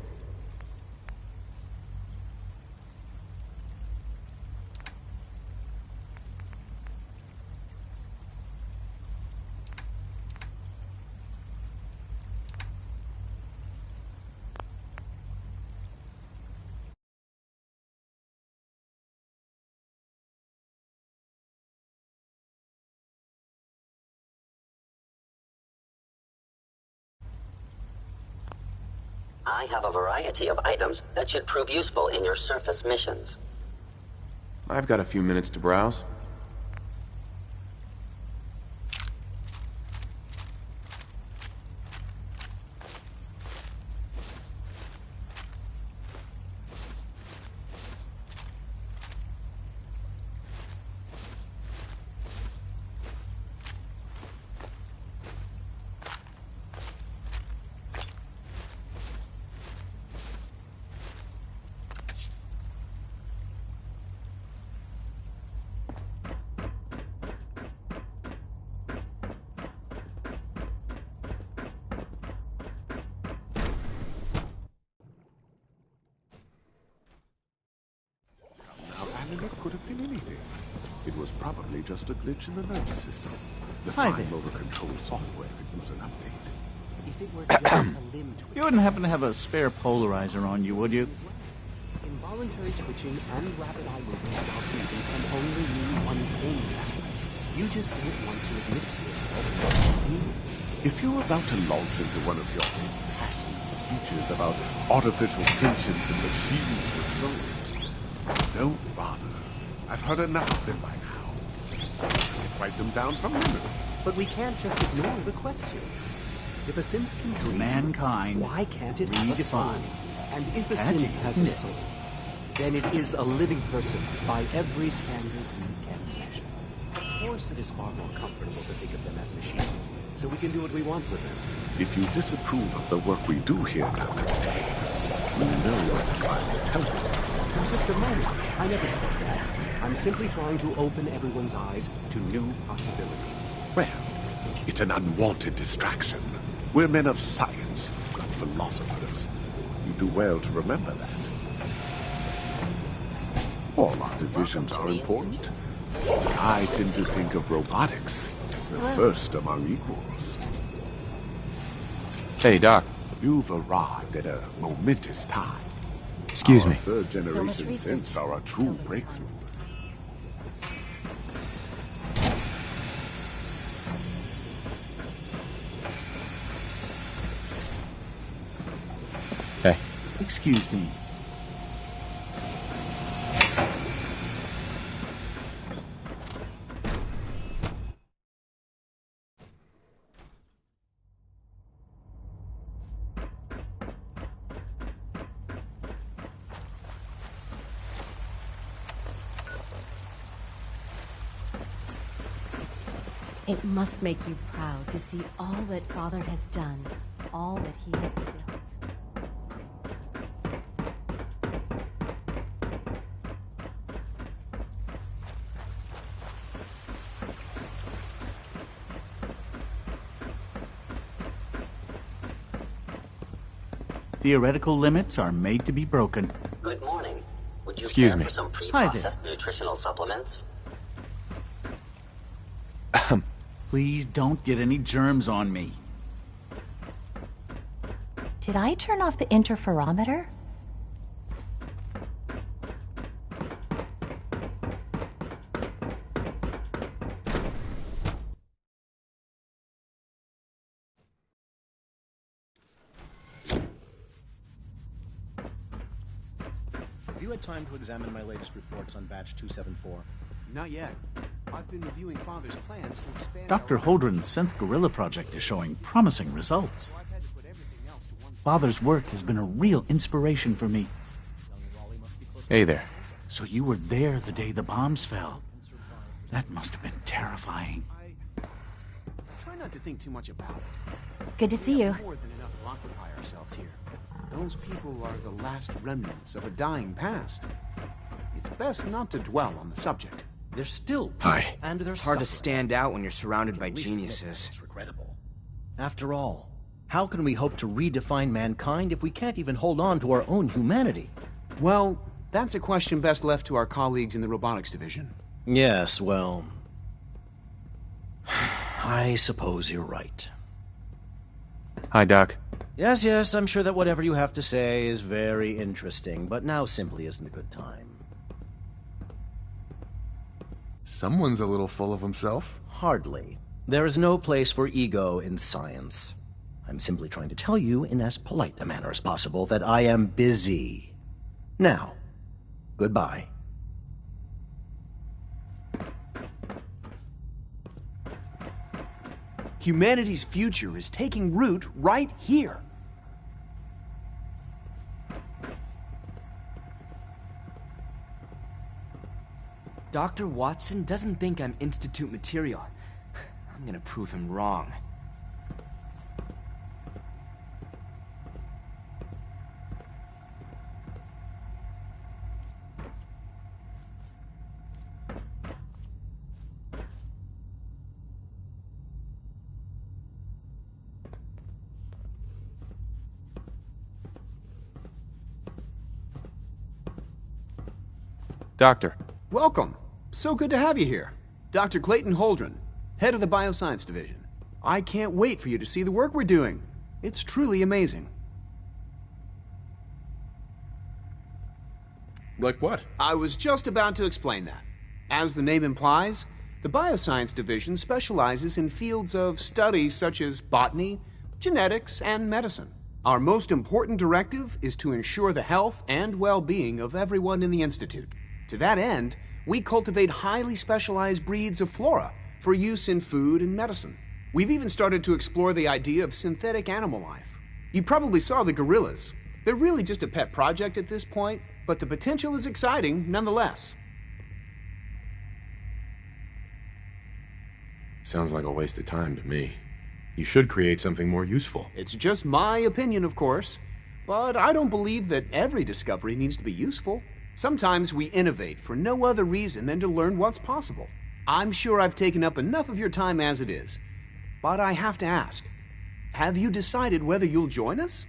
I have a variety of items that should prove useful in your surface missions. I've got a few minutes to browse. It could have been anything. It was probably just a glitch in the nervous system. The Hi fine there. motor control software could use an update. If it were just a limb twitch, You wouldn't happen to have a spare polarizer on you, would you? involuntary twitching and rapid eye movement while sleeping can only mean one thing. You just don't want to admit to yourself. If you're about to launch into one of your impassioned speeches about artificial sentience and machines with souls, don't bother. I've heard enough of them by now. Write them down from memory. But we can't just ignore the question. If a synth can dream, Mankind why can't it have a soul? redefined. And if a Catchy, synth has a isn't it? soul, then it is a living person by every standard we can measure. Of course, it is far more comfortable to think of them as machines, so we can do what we want with them. If you disapprove of the work we do here, Dr. Day, you know where to find the temple. Just a moment. I never said that. I'm simply trying to open everyone's eyes to new possibilities. Well, it's an unwanted distraction. We're men of science, not philosophers. You do well to remember that. All our divisions are important. But I tend to think of robotics as the first among equals. Hey, Doc. You've arrived at a momentous time. Excuse Our me. third So much generation research. synths are a true breakthrough. Hey. Excuse me. It must make you proud to see all that Father has done, all that he has built. Theoretical limits are made to be broken. Good morning. Would you Excuse care me. for some Hi there. pre-processed nutritional supplements? Please don't get any germs on me. Did I turn off the interferometer? Have you had time to examine my latest reports on Batch 274? Not yet. I've been reviewing Father's plans to expand Dr. Holdren's Synth Gorilla project is showing promising results. Father's work has been a real inspiration for me. Hey there. So you were there the day the bombs fell. That must have been terrifying. Try not to think too much about it. Good to see you. More than enough to occupy ourselves here. Those people are the last remnants of a dying past. It's best not to dwell on the subject. They're still people, Hi. and they're It's hard hard to to stand out when you're surrounded by geniuses. It's regrettable. After all, how can we hope to redefine mankind if we can't even hold on to our own humanity? Well, that's a question best left to our colleagues in the robotics division. Yes, well, I suppose you're right. Hi, Doc. Yes, I'm sure that whatever you have to say is very interesting, but now simply isn't a good time. Someone's a little full of himself. Hardly. There is no place for ego in science. I'm simply trying to tell you in as polite a manner as possible that I am busy. Now, goodbye. Humanity's future is taking root right here. Dr. Watson doesn't think I'm Institute material. I'm gonna prove him wrong. Doctor. Welcome. So good to have you here. Dr. Clayton Holdren, head of the Bioscience Division. I can't wait for you to see the work we're doing. It's truly amazing. Like what? I was just about to explain that. As the name implies, the Bioscience Division specializes in fields of study such as botany, genetics, and medicine. Our most important directive is to ensure the health and well-being of everyone in the Institute. To that end, we cultivate highly specialized breeds of flora for use in food and medicine. We've even started to explore the idea of synthetic animal life. You probably saw the gorillas. They're really just a pet project at this point, but the potential is exciting nonetheless. Sounds like a waste of time to me. You should create something more useful. It's just my opinion, of course, but I don't believe that every discovery needs to be useful. Sometimes we innovate for no other reason than to learn what's possible. I'm sure I've taken up enough of your time as it is, but I have to ask, have you decided whether you'll join us?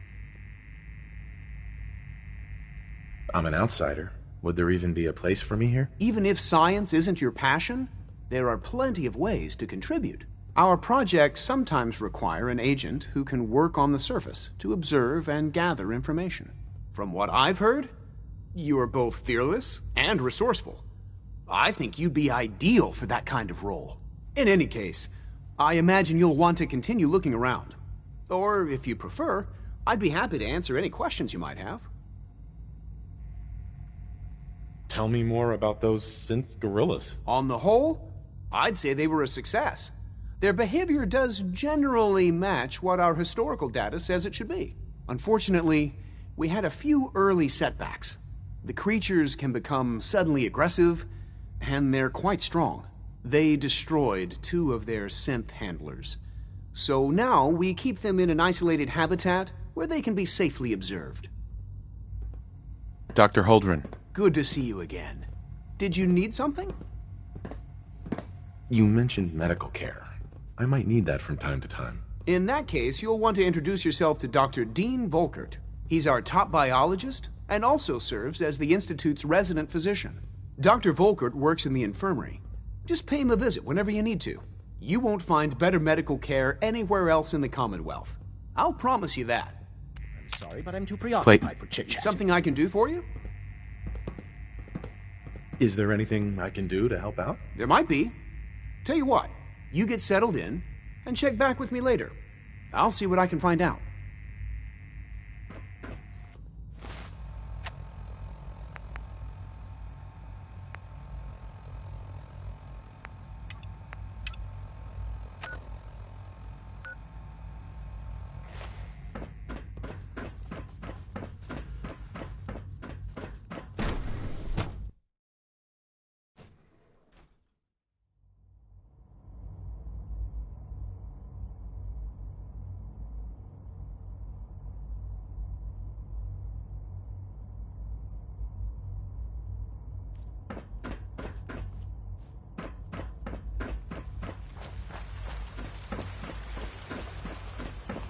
I'm an outsider. Would there even be a place for me here? Even if science isn't your passion, there are plenty of ways to contribute. Our projects sometimes require an agent who can work on the surface to observe and gather information. From what I've heard, you are both fearless and resourceful. I think you'd be ideal for that kind of role. In any case, I imagine you'll want to continue looking around. Or, if you prefer, I'd be happy to answer any questions you might have. Tell me more about those synth gorillas. On the whole, I'd say they were a success. Their behavior does generally match what our historical data says it should be. Unfortunately, we had a few early setbacks. The creatures can become suddenly aggressive, and they're quite strong. They destroyed 2 of their synth handlers. So now we keep them in an isolated habitat where they can be safely observed. Dr. Holdren. Good to see you again. Did you need something? You mentioned medical care. I might need that from time to time. In that case, you'll want to introduce yourself to Dr. Dean Volkert. He's our top biologist and also serves as the Institute's resident physician. Dr. Volkert works in the infirmary. Just pay him a visit whenever you need to. You won't find better medical care anywhere else in the Commonwealth. I'll promise you that. I'm sorry, but I'm too preoccupied for chit-chat. Something I can do for you? Is there anything I can do to help out? There might be. Tell you what, you get settled in and check back with me later. I'll see what I can find out.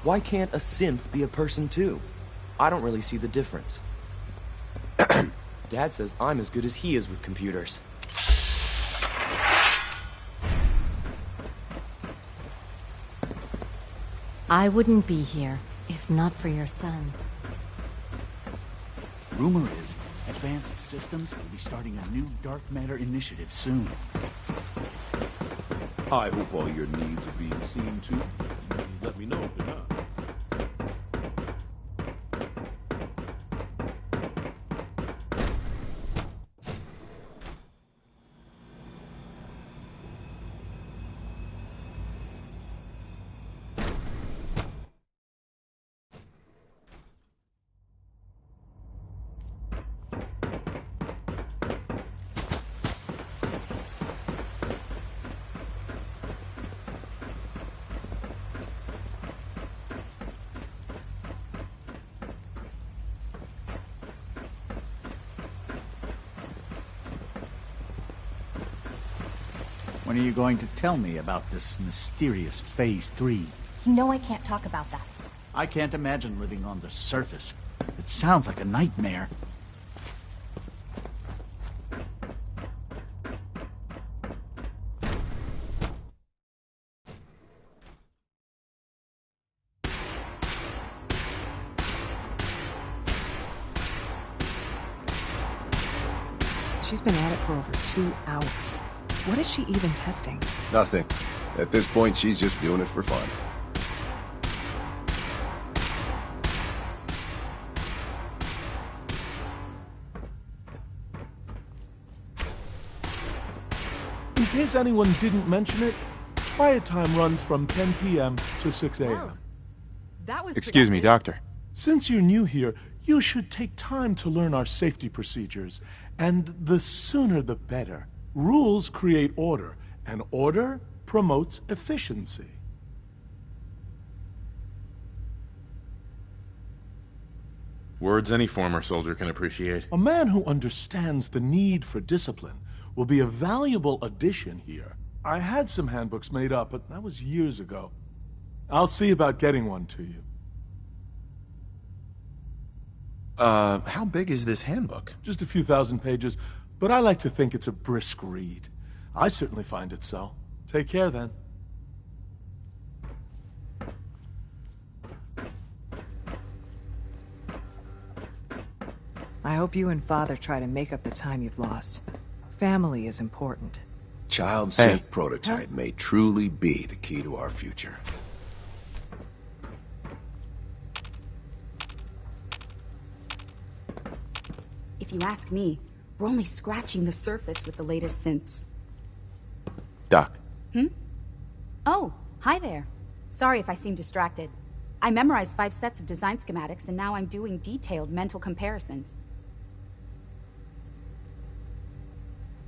Why can't a synth be a person too? I don't really see the difference. Dad says I'm as good as he is with computers. I wouldn't be here if not for your son. Rumor is, Advanced Systems will be starting a new dark matter initiative soon. I hope all your needs are being seen to. Let me know if they're not. When are you going to tell me about this mysterious Phase 3? You know I can't talk about that. I can't imagine living on the surface. It sounds like a nightmare. She's been at it for over 2 hours. What is she even testing? Nothing. At this point, she's just doing it for fun. In case anyone didn't mention it, quiet time runs from 10 p.m. to 6 a.m. That was Excuse me, Doctor. Since you're new here, you should take time to learn our safety procedures, and the sooner the better. Rules create order, and order promotes efficiency. Words any former soldier can appreciate. A man who understands the need for discipline will be a valuable addition here. I had some handbooks made up, but that was years ago. I'll see about getting one to you. How big is this handbook? Just a few thousand pages, but I like to think it's a brisk read. I certainly find it so. Take care, then. I hope you and Father try to make up the time you've lost. Family is important. Child synth prototype may truly be the key to our future. If you ask me, we're only scratching the surface with the latest synths. Doc. Oh, hi there. Sorry if I seem distracted. I memorized 5 sets of design schematics, and now I'm doing detailed mental comparisons.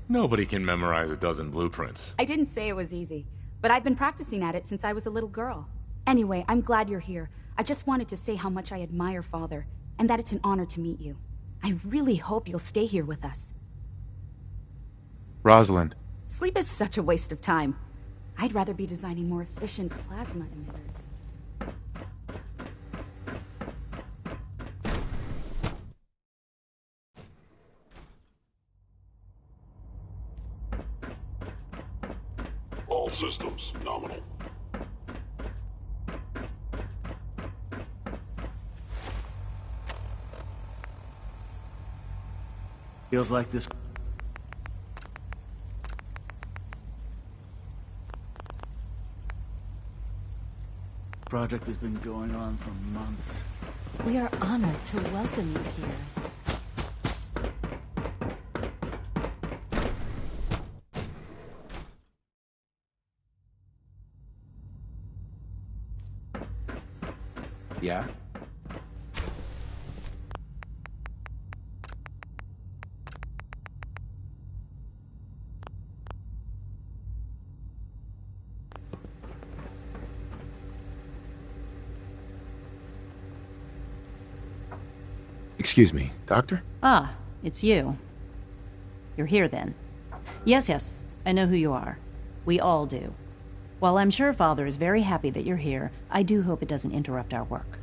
Nobody can memorize a dozen blueprints. I didn't say it was easy, but I've been practicing at it since I was a little girl. Anyway, I'm glad you're here. I just wanted to say how much I admire Father, and that it's an honor to meet you. I really hope you'll stay here with us. Rosalind. Sleep is such a waste of time. I'd rather be designing more efficient plasma emitters. All systems nominal. Feels like this project has been going on for months. We are honored to welcome you here. Yeah? Excuse me, Doctor? Ah, it's you. You're here then. Yes, I know who you are. We all do. While I'm sure Father is very happy that you're here, I do hope it doesn't interrupt our work.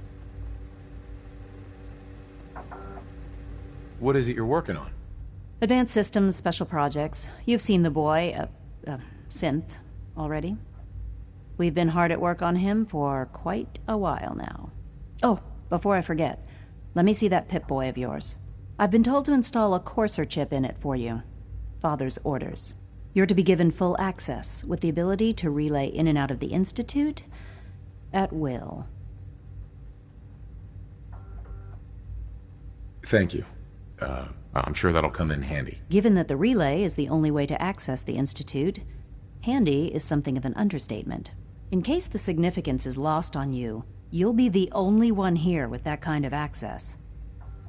What is it you're working on? Advanced systems, special projects. You've seen the boy, Synth, already. We've been hard at work on him for quite a while now. Oh, before I forget, let me see that Pip-Boy of yours. I've been told to install a courser chip in it for you. Father's orders. You're to be given full access, with the ability to relay in and out of the Institute at will. Thank you. I'm sure that'll come in handy. Given that the relay is the only way to access the Institute, handy is something of an understatement. In case the significance is lost on you, you'll be the only one here with that kind of access.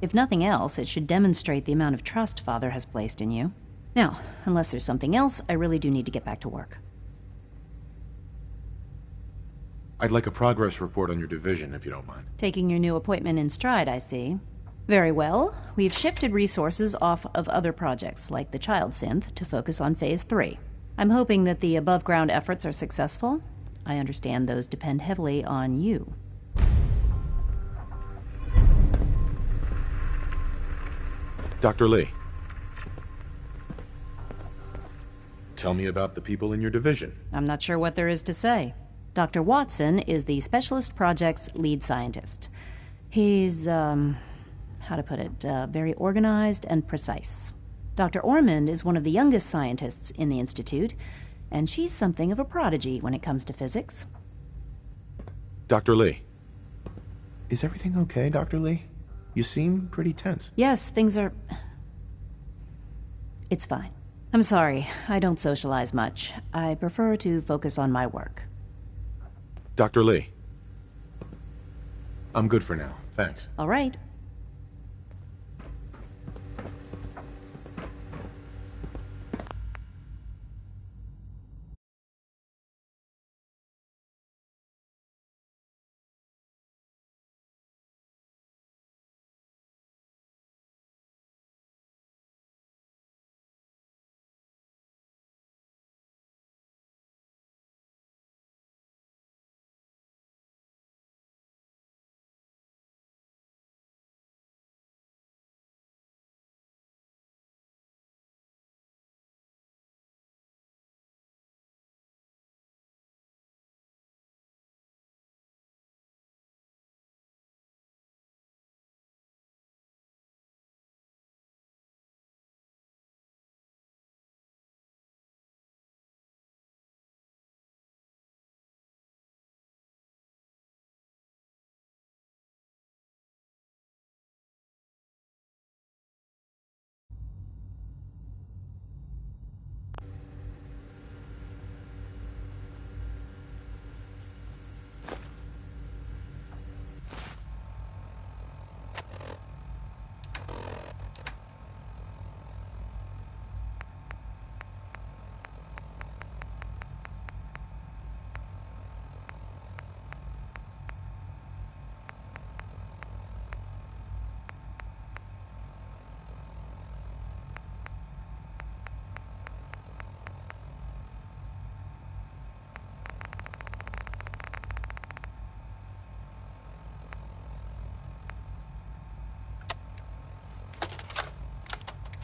If nothing else, it should demonstrate the amount of trust Father has placed in you. Now, unless there's something else, I really do need to get back to work. I'd like a progress report on your division, if you don't mind. Taking your new appointment in stride, I see. Very well. We've shifted resources off of other projects, like the Child Synth, to focus on Phase 3. I'm hoping that the above-ground efforts are successful. I understand those depend heavily on you. Dr. Lee. Tell me about the people in your division. I'm not sure what there is to say. Dr. Watson is the Specialist Project's lead scientist. He's, how to put it, very organized and precise. Dr. Ormond is one of the youngest scientists in the Institute, and she's something of a prodigy when it comes to physics. Dr. Lee. Is everything okay, Dr. Lee? You seem pretty tense. Yes, things are... It's fine. I'm sorry, I don't socialize much. I prefer to focus on my work. Dr. Lee. I'm good for now, thanks. All right.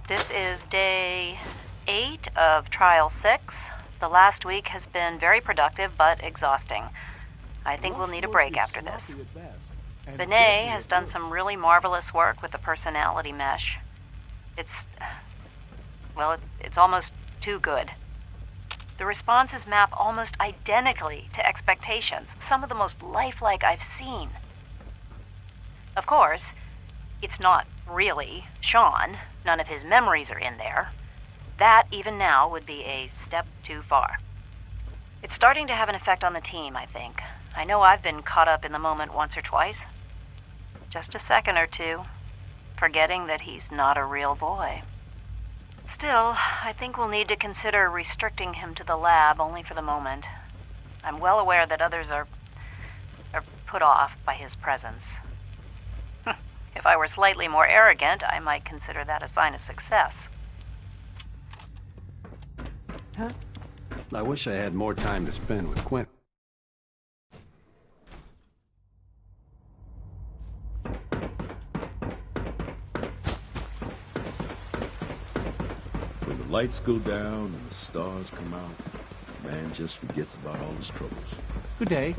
This is day 8 of Trial 6. The last week has been very productive but exhausting. I think we'll need a break after this. Benet has done some really marvelous work with the personality mesh. It's almost too good. The responses map almost identically to expectations, some of the most lifelike I've seen. Of course, it's not really Sean. None of his memories are in there. That, even now, would be a step too far. It's starting to have an effect on the team, I think. I know I've been caught up in the moment once or twice. Just a second or two, forgetting that he's not a real boy. Still, I think we'll need to consider restricting him to the lab only for the moment. I'm well aware that others are put off by his presence. If I were slightly more arrogant, I might consider that a sign of success. I wish I had more time to spend with Quint. When the lights go down and the stars come out, a man just forgets about all his troubles. Good day.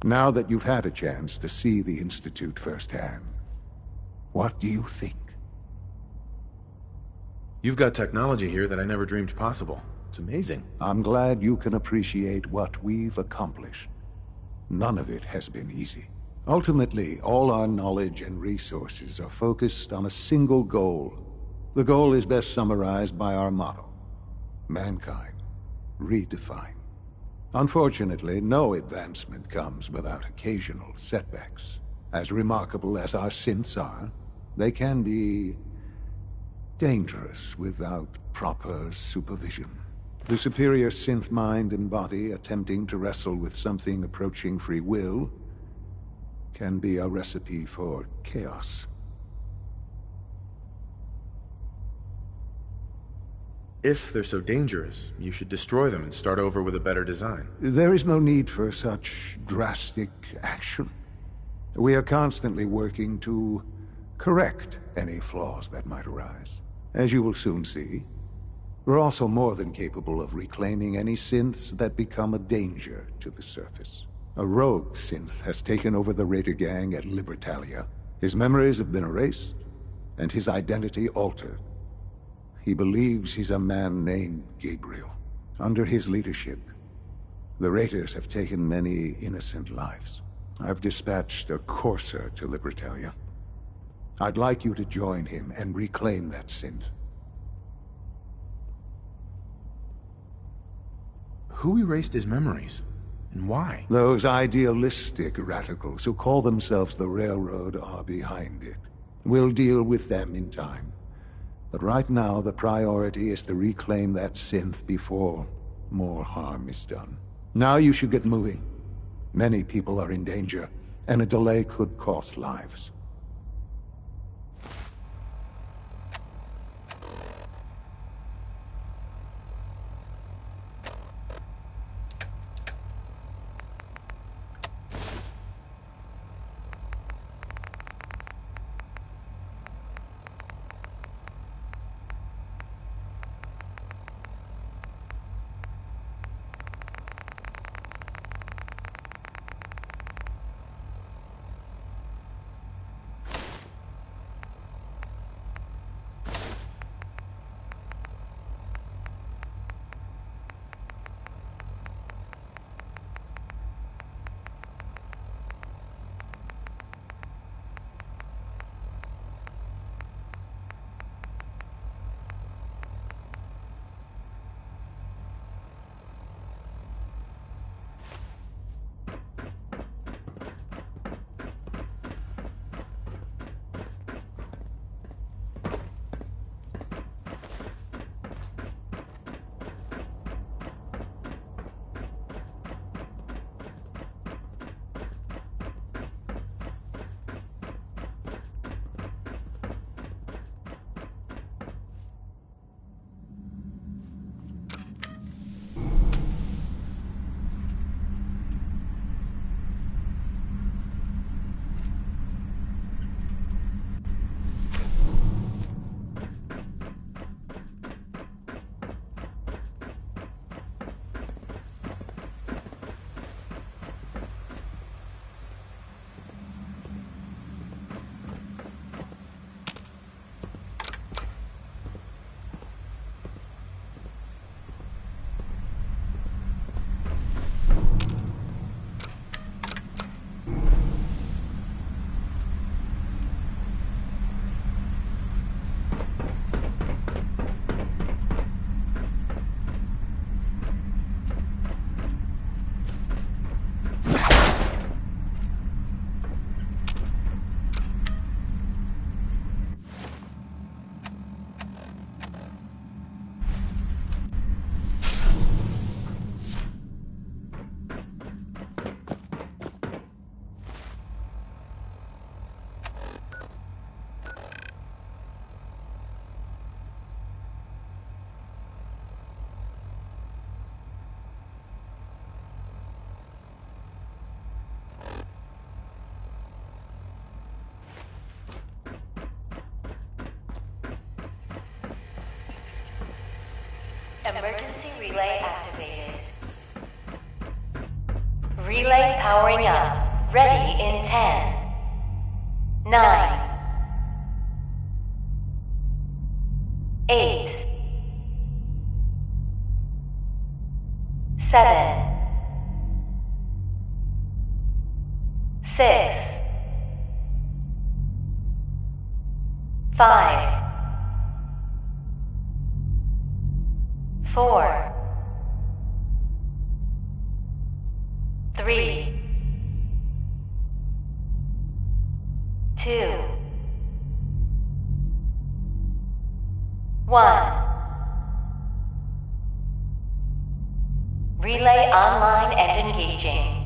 Now that you've had a chance to see the Institute firsthand, what do you think? You've got technology here that I never dreamed possible. It's amazing. I'm glad you can appreciate what we've accomplished. None of it has been easy. Ultimately, all our knowledge and resources are focused on a single goal. The goal is best summarized by our motto: mankind, redefine. Unfortunately, no advancement comes without occasional setbacks. As remarkable as our synths are, they can be dangerous without proper supervision. The superior synth mind and body attempting to wrestle with something approaching free will can be a recipe for chaos. If they're so dangerous, you should destroy them and start over with a better design. There is no need for such drastic action. We are constantly working to correct any flaws that might arise. As you will soon see, we're also more than capable of reclaiming any synths that become a danger to the surface. A rogue synth has taken over the Raider gang at Libertalia. His memories have been erased, and his identity altered. He believes he's a man named Gabriel. Under his leadership, the Raiders have taken many innocent lives. I've dispatched a courser to Libertalia. I'd like you to join him and reclaim that synth. Who erased his memories? And why? Those idealistic radicals who call themselves the Railroad are behind it. We'll deal with them in time. But right now, the priority is to reclaim that synth before more harm is done. Now you should get moving. Many people are in danger, and a delay could cost lives. Emergency relay activated. Relay powering up. Ready in 10, 9, 8, 7, 6, 5, 4, 3, 2, 1. Relay online and engaging.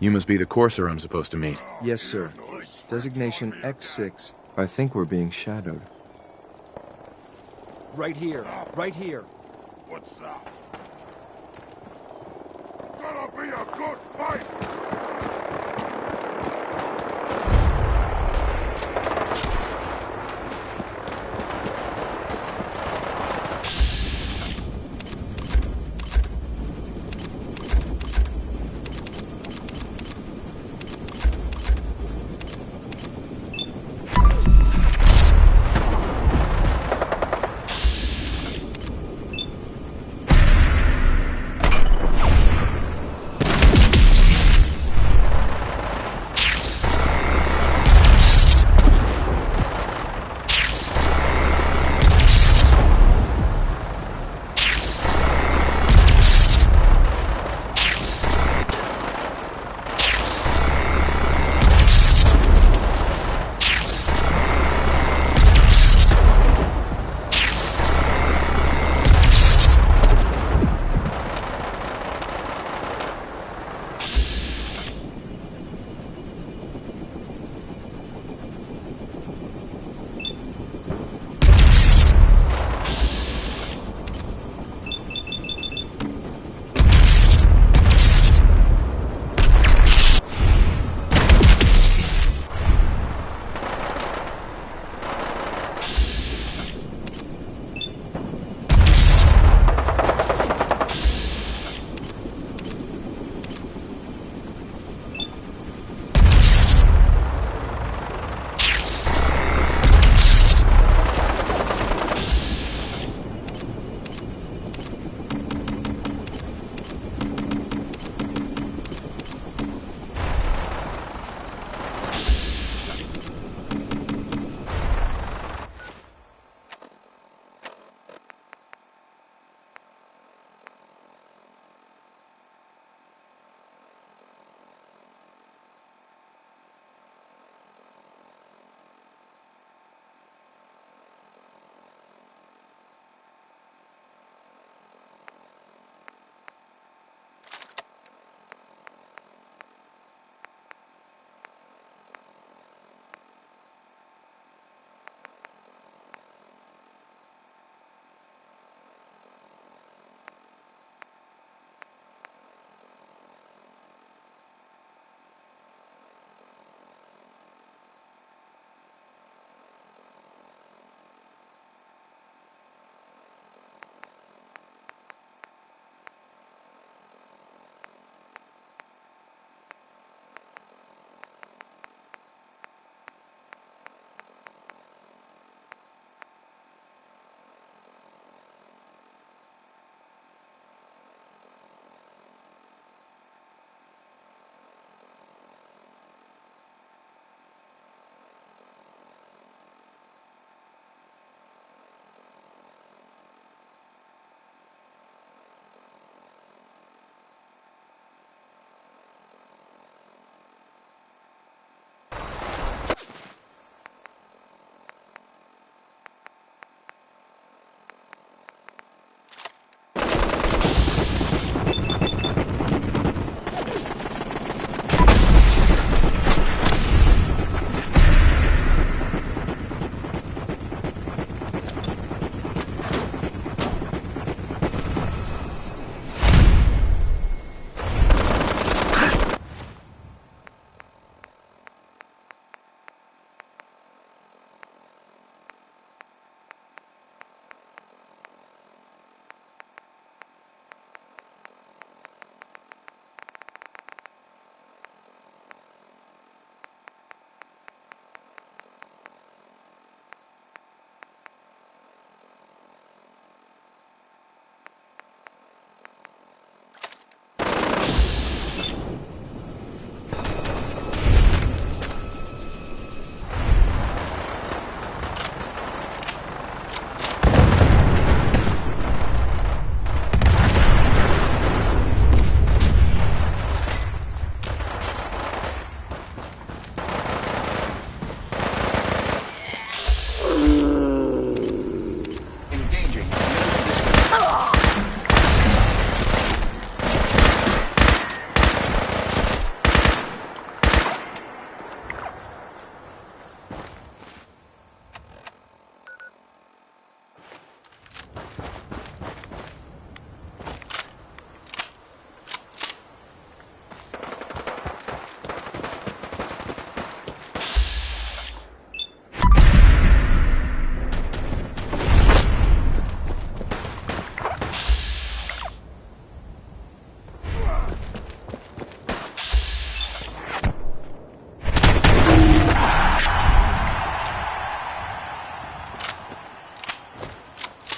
You must be the courser I'm supposed to meet. Yes, sir. Designation X6. I think we're being shadowed. Right here. Right here. What's that? Gonna be a good fight!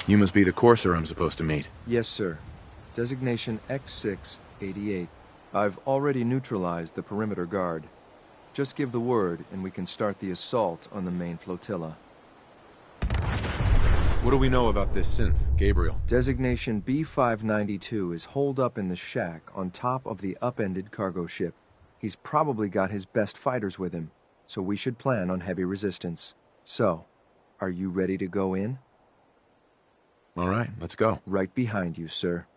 You must be the courser I'm supposed to meet. Yes, sir. Designation X688. I've already neutralized the perimeter guard. Just give the word, and we can start the assault on the main flotilla. What do we know about this synth, Gabriel? Designation B592 is holed up in the shack on top of the upended cargo ship. He's probably got his best fighters with him, so we should plan on heavy resistance. So, are you ready to go in? All right, let's go. Right behind you, sir.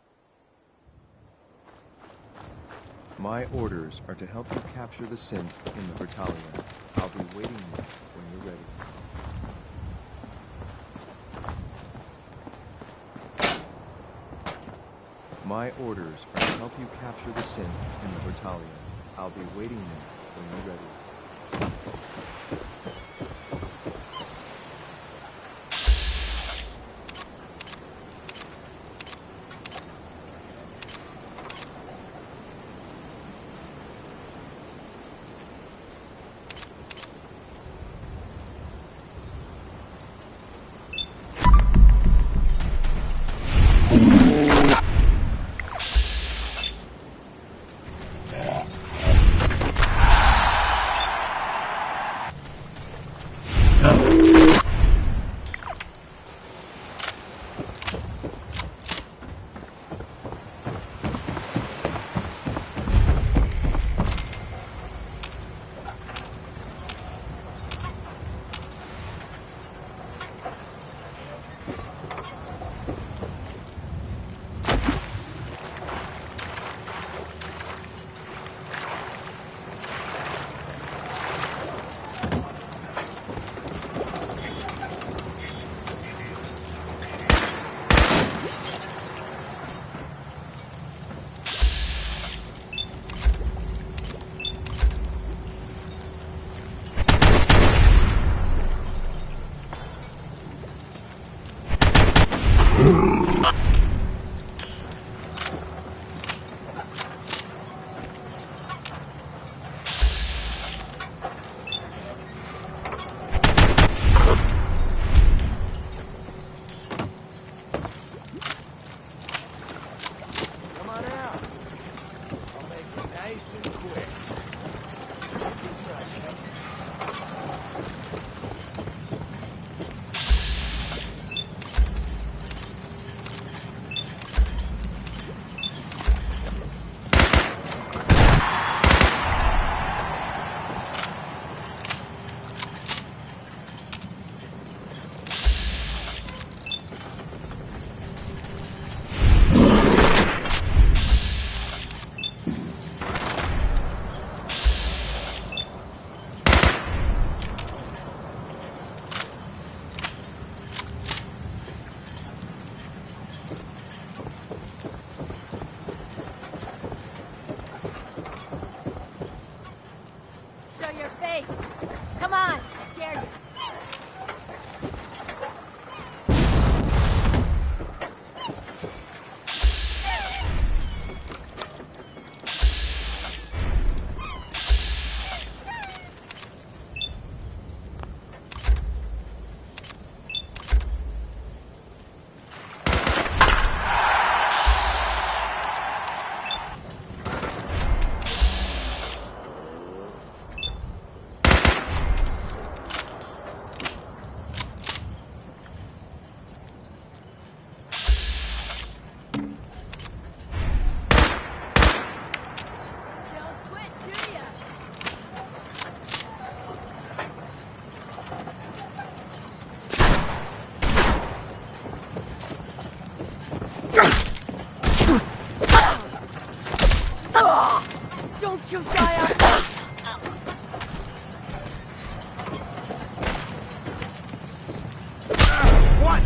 My orders are to help you capture the synth in the battalion. I'll be waiting there when you're ready. My orders are to help you capture the synth in the battalion. I'll be waiting there when you're ready. Don't you die up! What?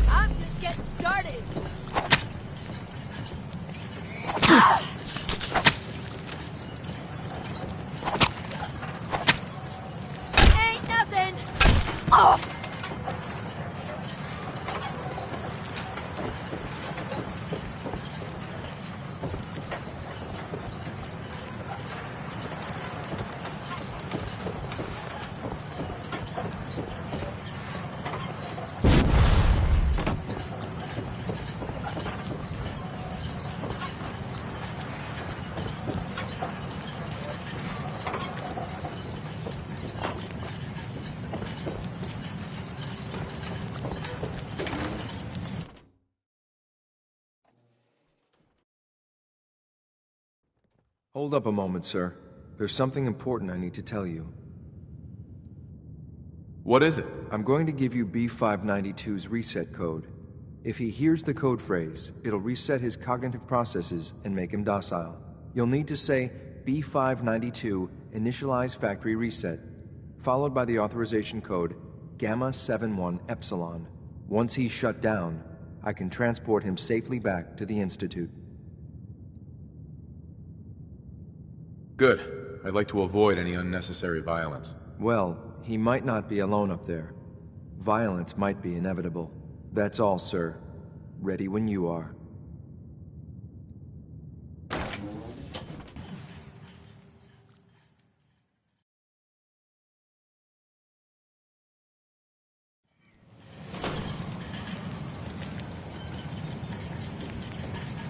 I'm just getting started. Ain't nothing. Oh. Hold up a moment, sir. There's something important I need to tell you. What is it? I'm going to give you B592's reset code. If he hears the code phrase, it'll reset his cognitive processes and make him docile. You'll need to say B592 initialize factory reset, followed by the authorization code Gamma 71 Epsilon. Once he's shut down, I can transport him safely back to the Institute. Good. I'd like to avoid any unnecessary violence. Well, he might not be alone up there. Violence might be inevitable. That's all, sir. Ready when you are.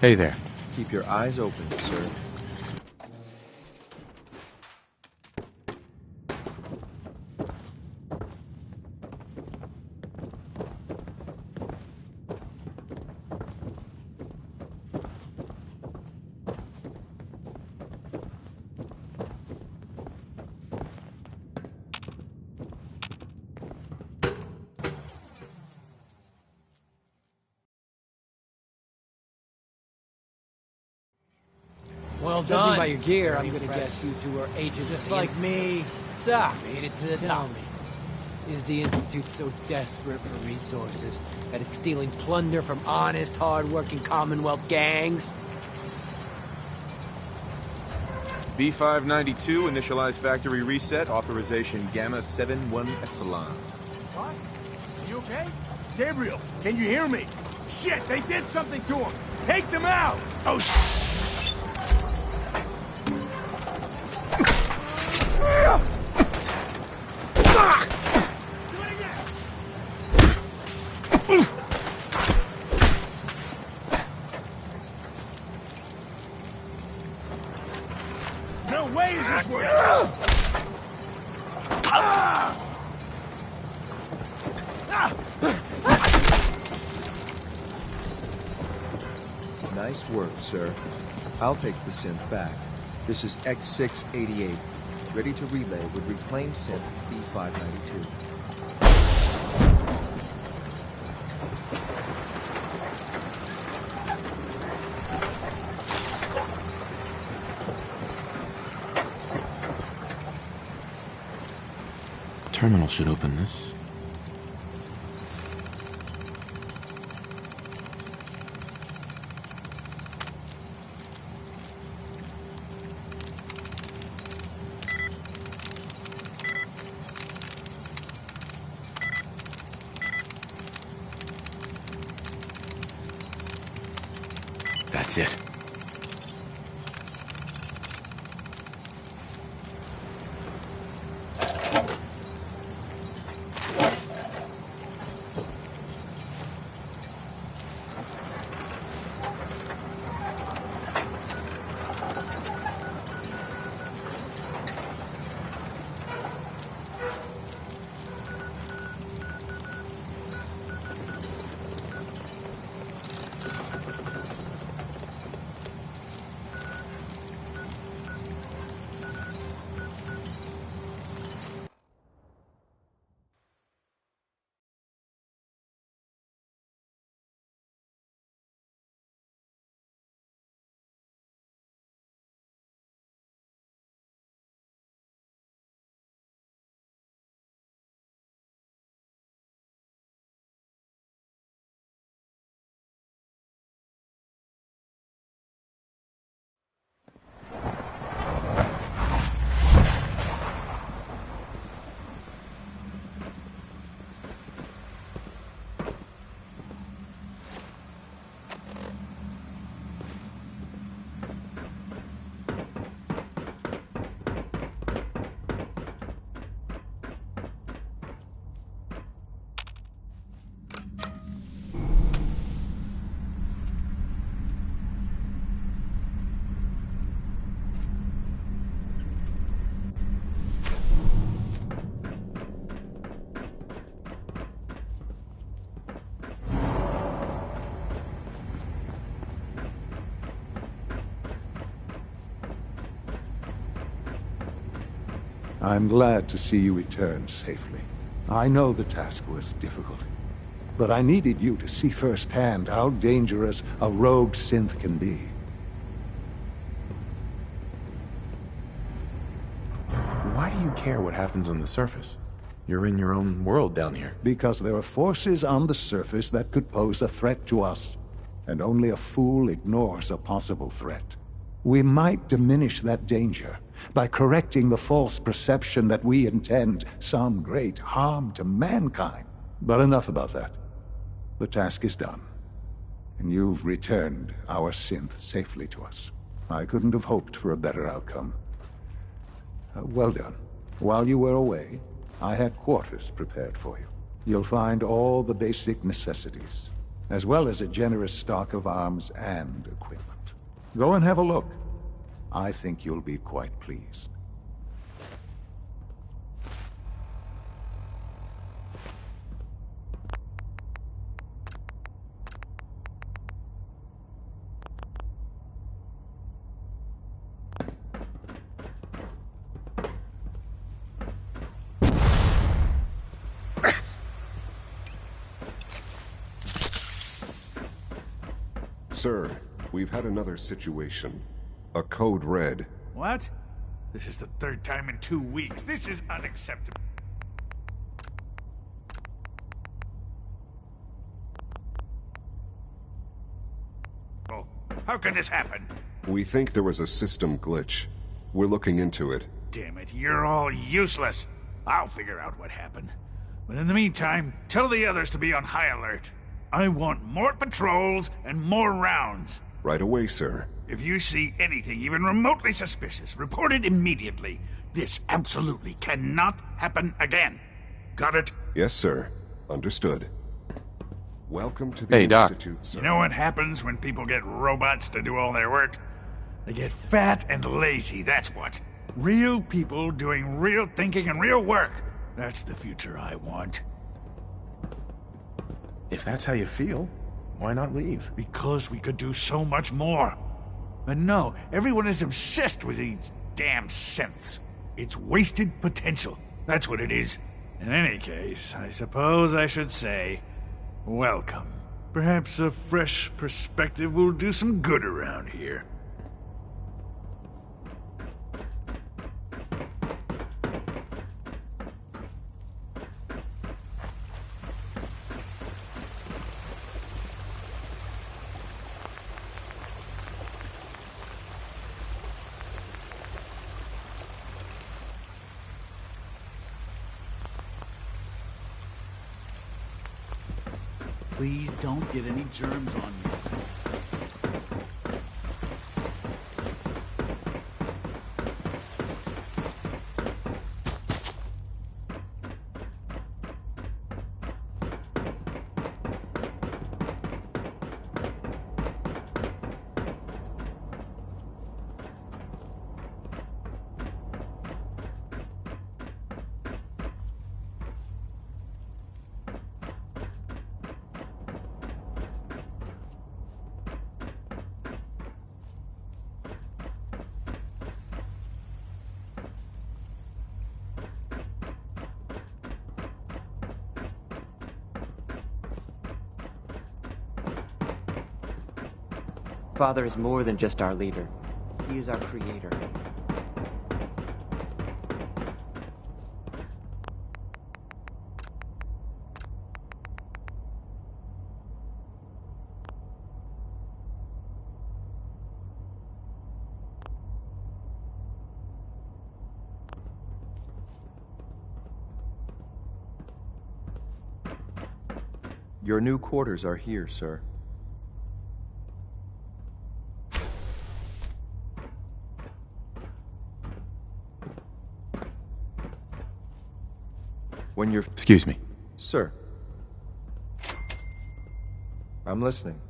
Hey there. Keep your eyes open, sir. Well Judging done. by your gear, I'm Very gonna guess impressive. you two are agents Just of the like Institute. me. So, Made it to the tell top. me, is the Institute so desperate for resources that it's stealing plunder from honest, hard-working Commonwealth gangs? B592 initialize factory reset, authorization Gamma 71 Epsilon. Boss, are you okay? Gabriel, can you hear me? Shit, they did something to him! Take them out! Oh, no way is this working! Nice work, sir. I'll take the synth back. This is X688, ready to relay with reclaimed synth B592. Terminal should open this. That's it. I'm glad to see you return safely. I know the task was difficult, but I needed you to see firsthand how dangerous a rogue synth can be. Why do you care what happens on the surface? You're in your own world down here. Because there are forces on the surface that could pose a threat to us, and only a fool ignores a possible threat. We might diminish that danger by correcting the false perception that we intend some great harm to mankind. But enough about that. The task is done, and you've returned our synth safely to us. I couldn't have hoped for a better outcome. Well done. While you were away, I had quarters prepared for you. You'll find all the basic necessities, as well as a generous stock of arms and equipment. Go and have a look. I think you'll be quite pleased. Sir, we've had another situation. A code red. What? This is the third time in 2 weeks. This is unacceptable. Oh, how could this happen? We think there was a system glitch. We're looking into it. Damn it, you're all useless. I'll figure out what happened. But in the meantime, tell the others to be on high alert. I want more patrols and more rounds. Right away, sir. If you see anything even remotely suspicious, report it immediately. This absolutely cannot happen again. Got it? Yes, sir. Understood. Welcome to the Doc. Institute, sir. You know what happens when people get robots to do all their work? They get fat and lazy, that's what. Real people doing real thinking and real work. That's the future I want. If that's how you feel, why not leave? Because we could do so much more. But no, everyone is obsessed with these damn synths. It's wasted potential. That's what it is. In any case, I suppose I should say, welcome. Perhaps a fresh perspective will do some good around here. Please don't get any germs on you. Father is more than just our leader. He is our creator. Your new quarters are here, sir. When you're... Excuse me. Sir. I'm listening.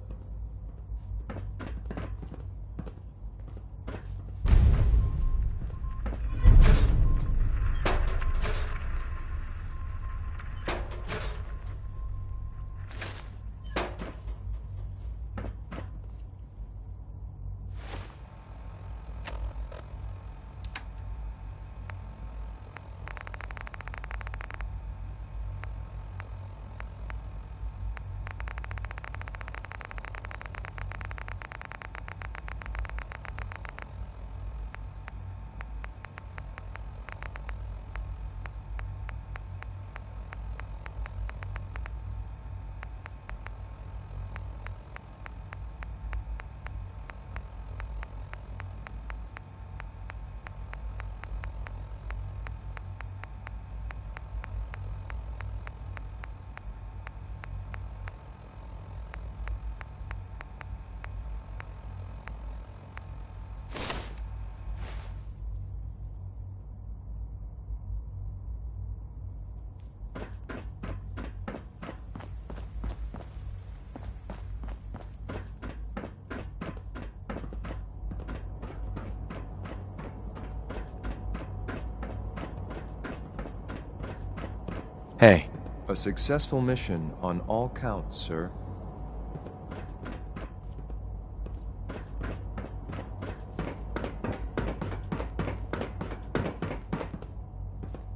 Hey. A successful mission on all counts, sir.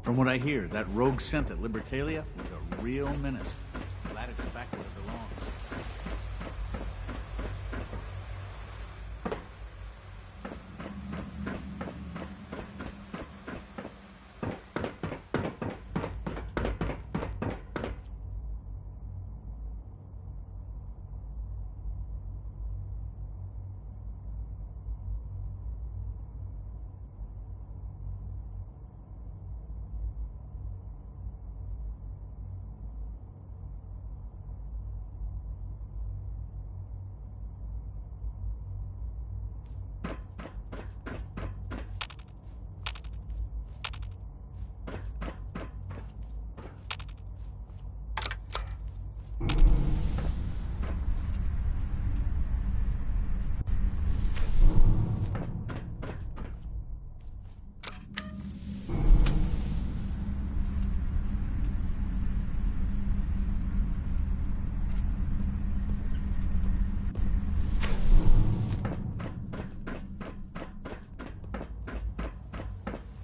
From what I hear, that rogue synth at Libertalia was a real menace. Glad it's back where it belongs.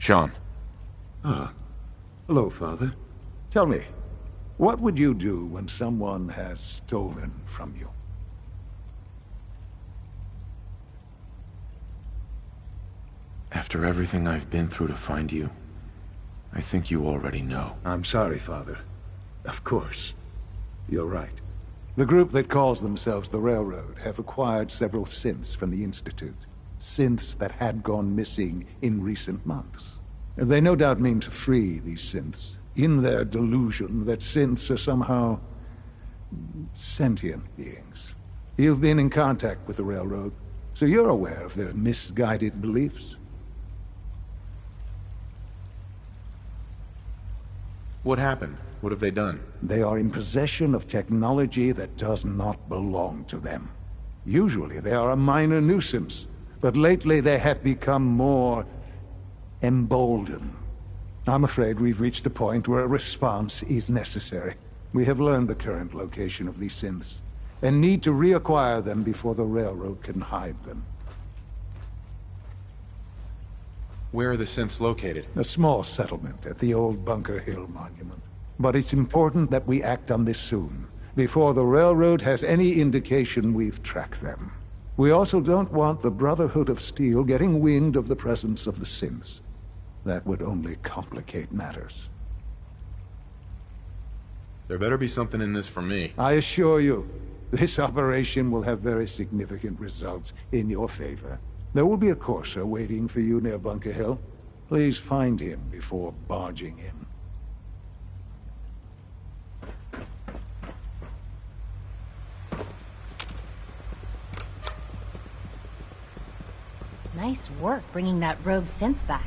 Sean. Ah. Hello, Father. Tell me, what would you do when someone has stolen from you? After everything I've been through to find you, I think you already know. I'm sorry, Father. Of course. You're right. The group that calls themselves the Railroad have acquired several synths from the Institute. Synths that had gone missing in recent months. They no doubt mean to free these synths, in their delusion that synths are somehow sentient beings. You've been in contact with the Railroad, so you're aware of their misguided beliefs. What happened? What have they done? They are in possession of technology that does not belong to them. Usually they are a minor nuisance, but lately they have become more emboldened. I'm afraid we've reached the point where a response is necessary. We have learned the current location of these synths, and need to reacquire them before the Railroad can hide them. Where are the synths located? A small settlement at the old Bunker Hill Monument. But it's important that we act on this soon, before the Railroad has any indication we've tracked them. We also don't want the Brotherhood of Steel getting wind of the presence of the synths. That would only complicate matters. There better be something in this for me. I assure you, this operation will have very significant results in your favor. There will be a courser waiting for you near Bunker Hill. Please find him before barging in. Nice work bringing that rogue synth back.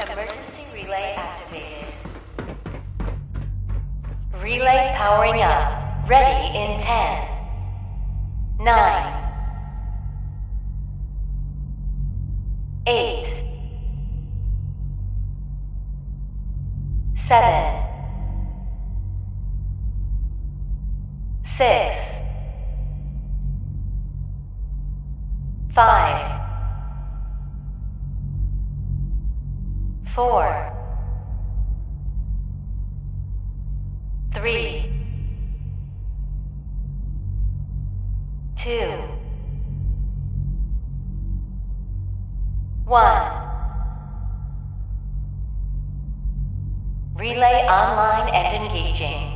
Emergency relay activated. Relay powering up. Ready in 10, 9, 8, 7, 6, 5, 4, 3, 2, 1. Relay online and engaging.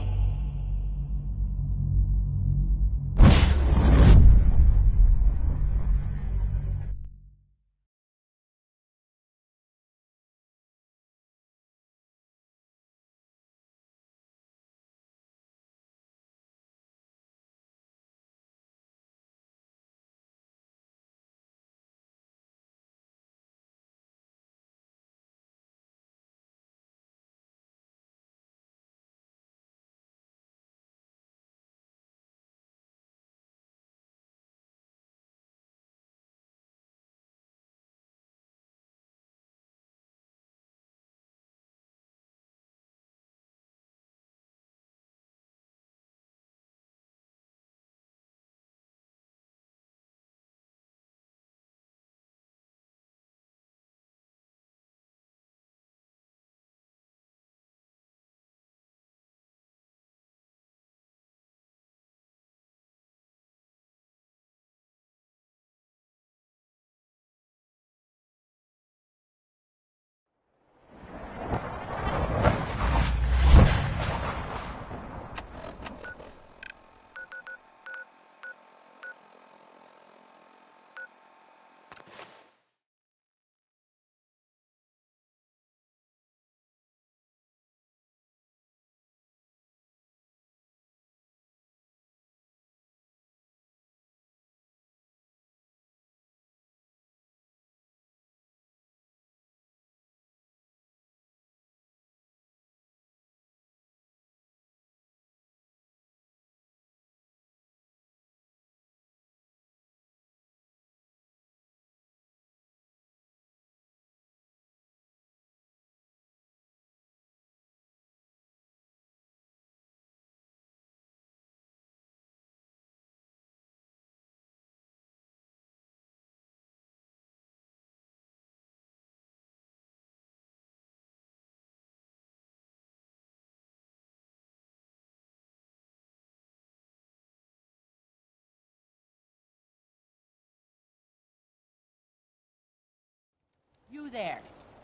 You there.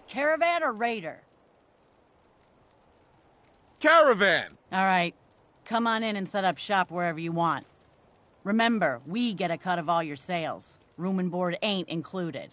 Caravan or raider? Caravan! All right. Come on in and set up shop wherever you want. Remember, we get a cut of all your sales. Room and board ain't included.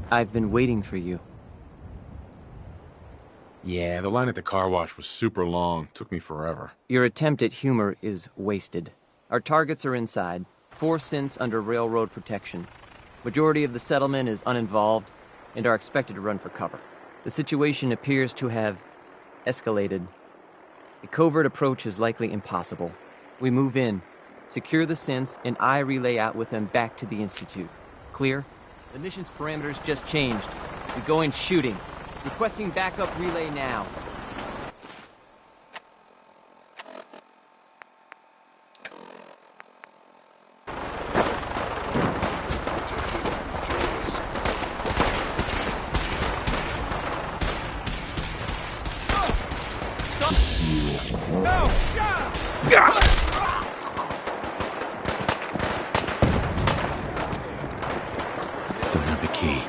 I've been waiting for you. Yeah, the line at the car wash was super long. Took me forever. Your attempt at humor is wasted. Our targets are inside. 4 synths under railroad protection. Majority of the settlement is uninvolved and are expected to run for cover. The situation appears to have escalated. A covert approach is likely impossible. We move in, secure the synths, and I relay out with them back to the Institute. Clear? The mission's parameters just changed. We go in shooting. Requesting backup relay now. Don't have the key.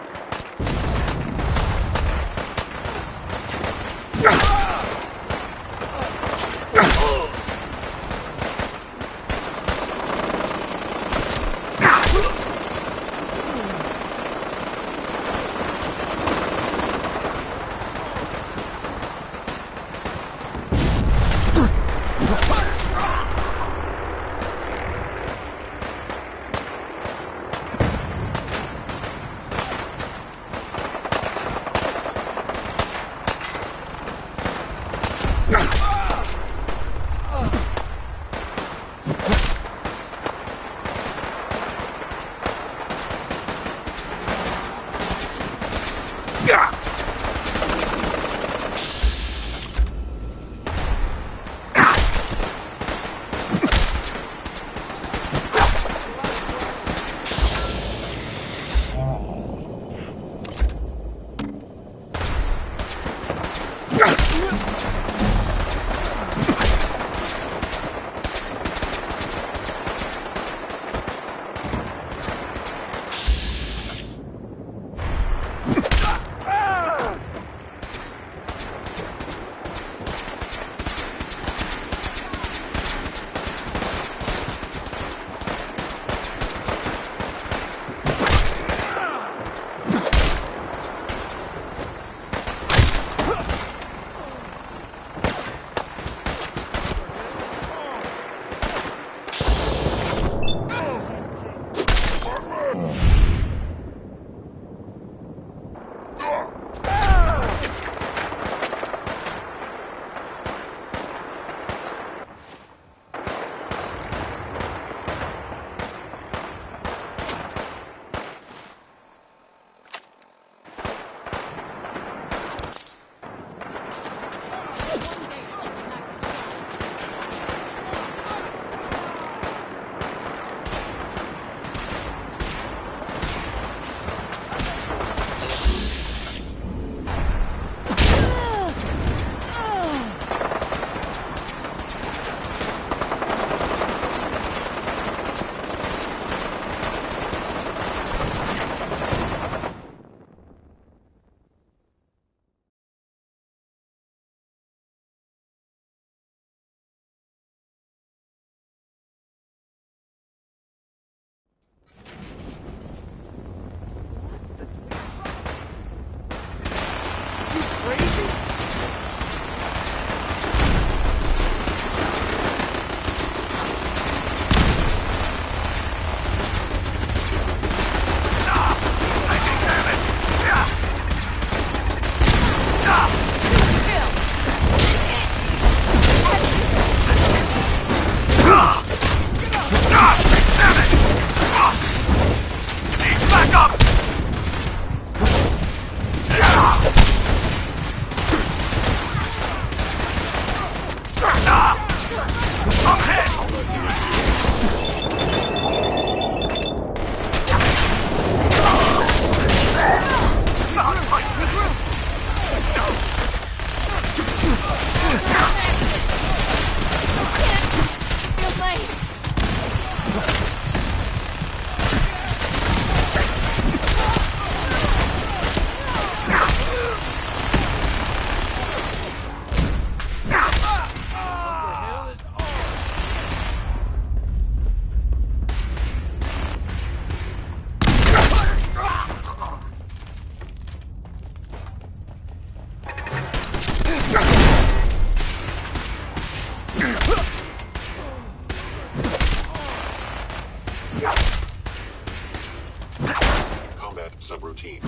subroutine.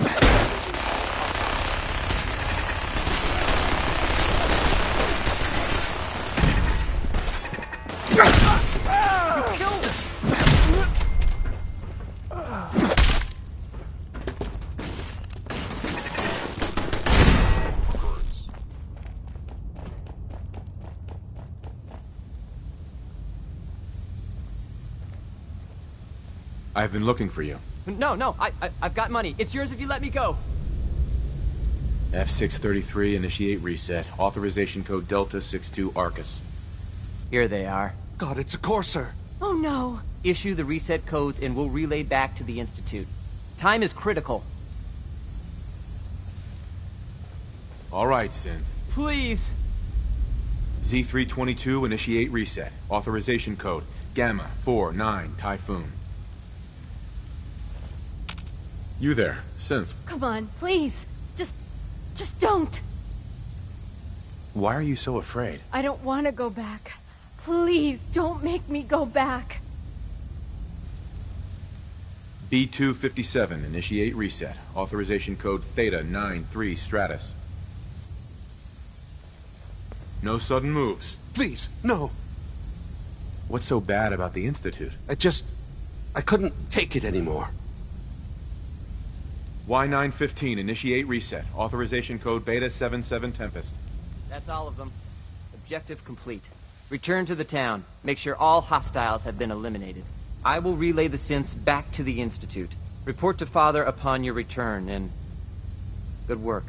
You killed him! I've been looking for you. No, I've got money. It's yours if you let me go. F633, initiate reset. Authorization code Delta 62 Arcus. Here they are. God, it's a Courser. Oh no. Issue the reset codes and we'll relay back to the Institute. Time is critical. All right, Synth. Please. Z322, initiate reset. Authorization code Gamma 49 Typhoon. You there, Synth. Come on, please. Just don't. Why are you so afraid? I don't want to go back. Please, don't make me go back. B257, initiate reset. Authorization code Theta 93 Stratus. No sudden moves. Please, no. What's so bad about the Institute? I couldn't take it anymore. Y915, initiate reset. Authorization code Beta 77 Tempest. That's all of them. Objective complete. Return to the town. Make sure all hostiles have been eliminated. I will relay the synths back to the Institute. Report to Father upon your return, and good work.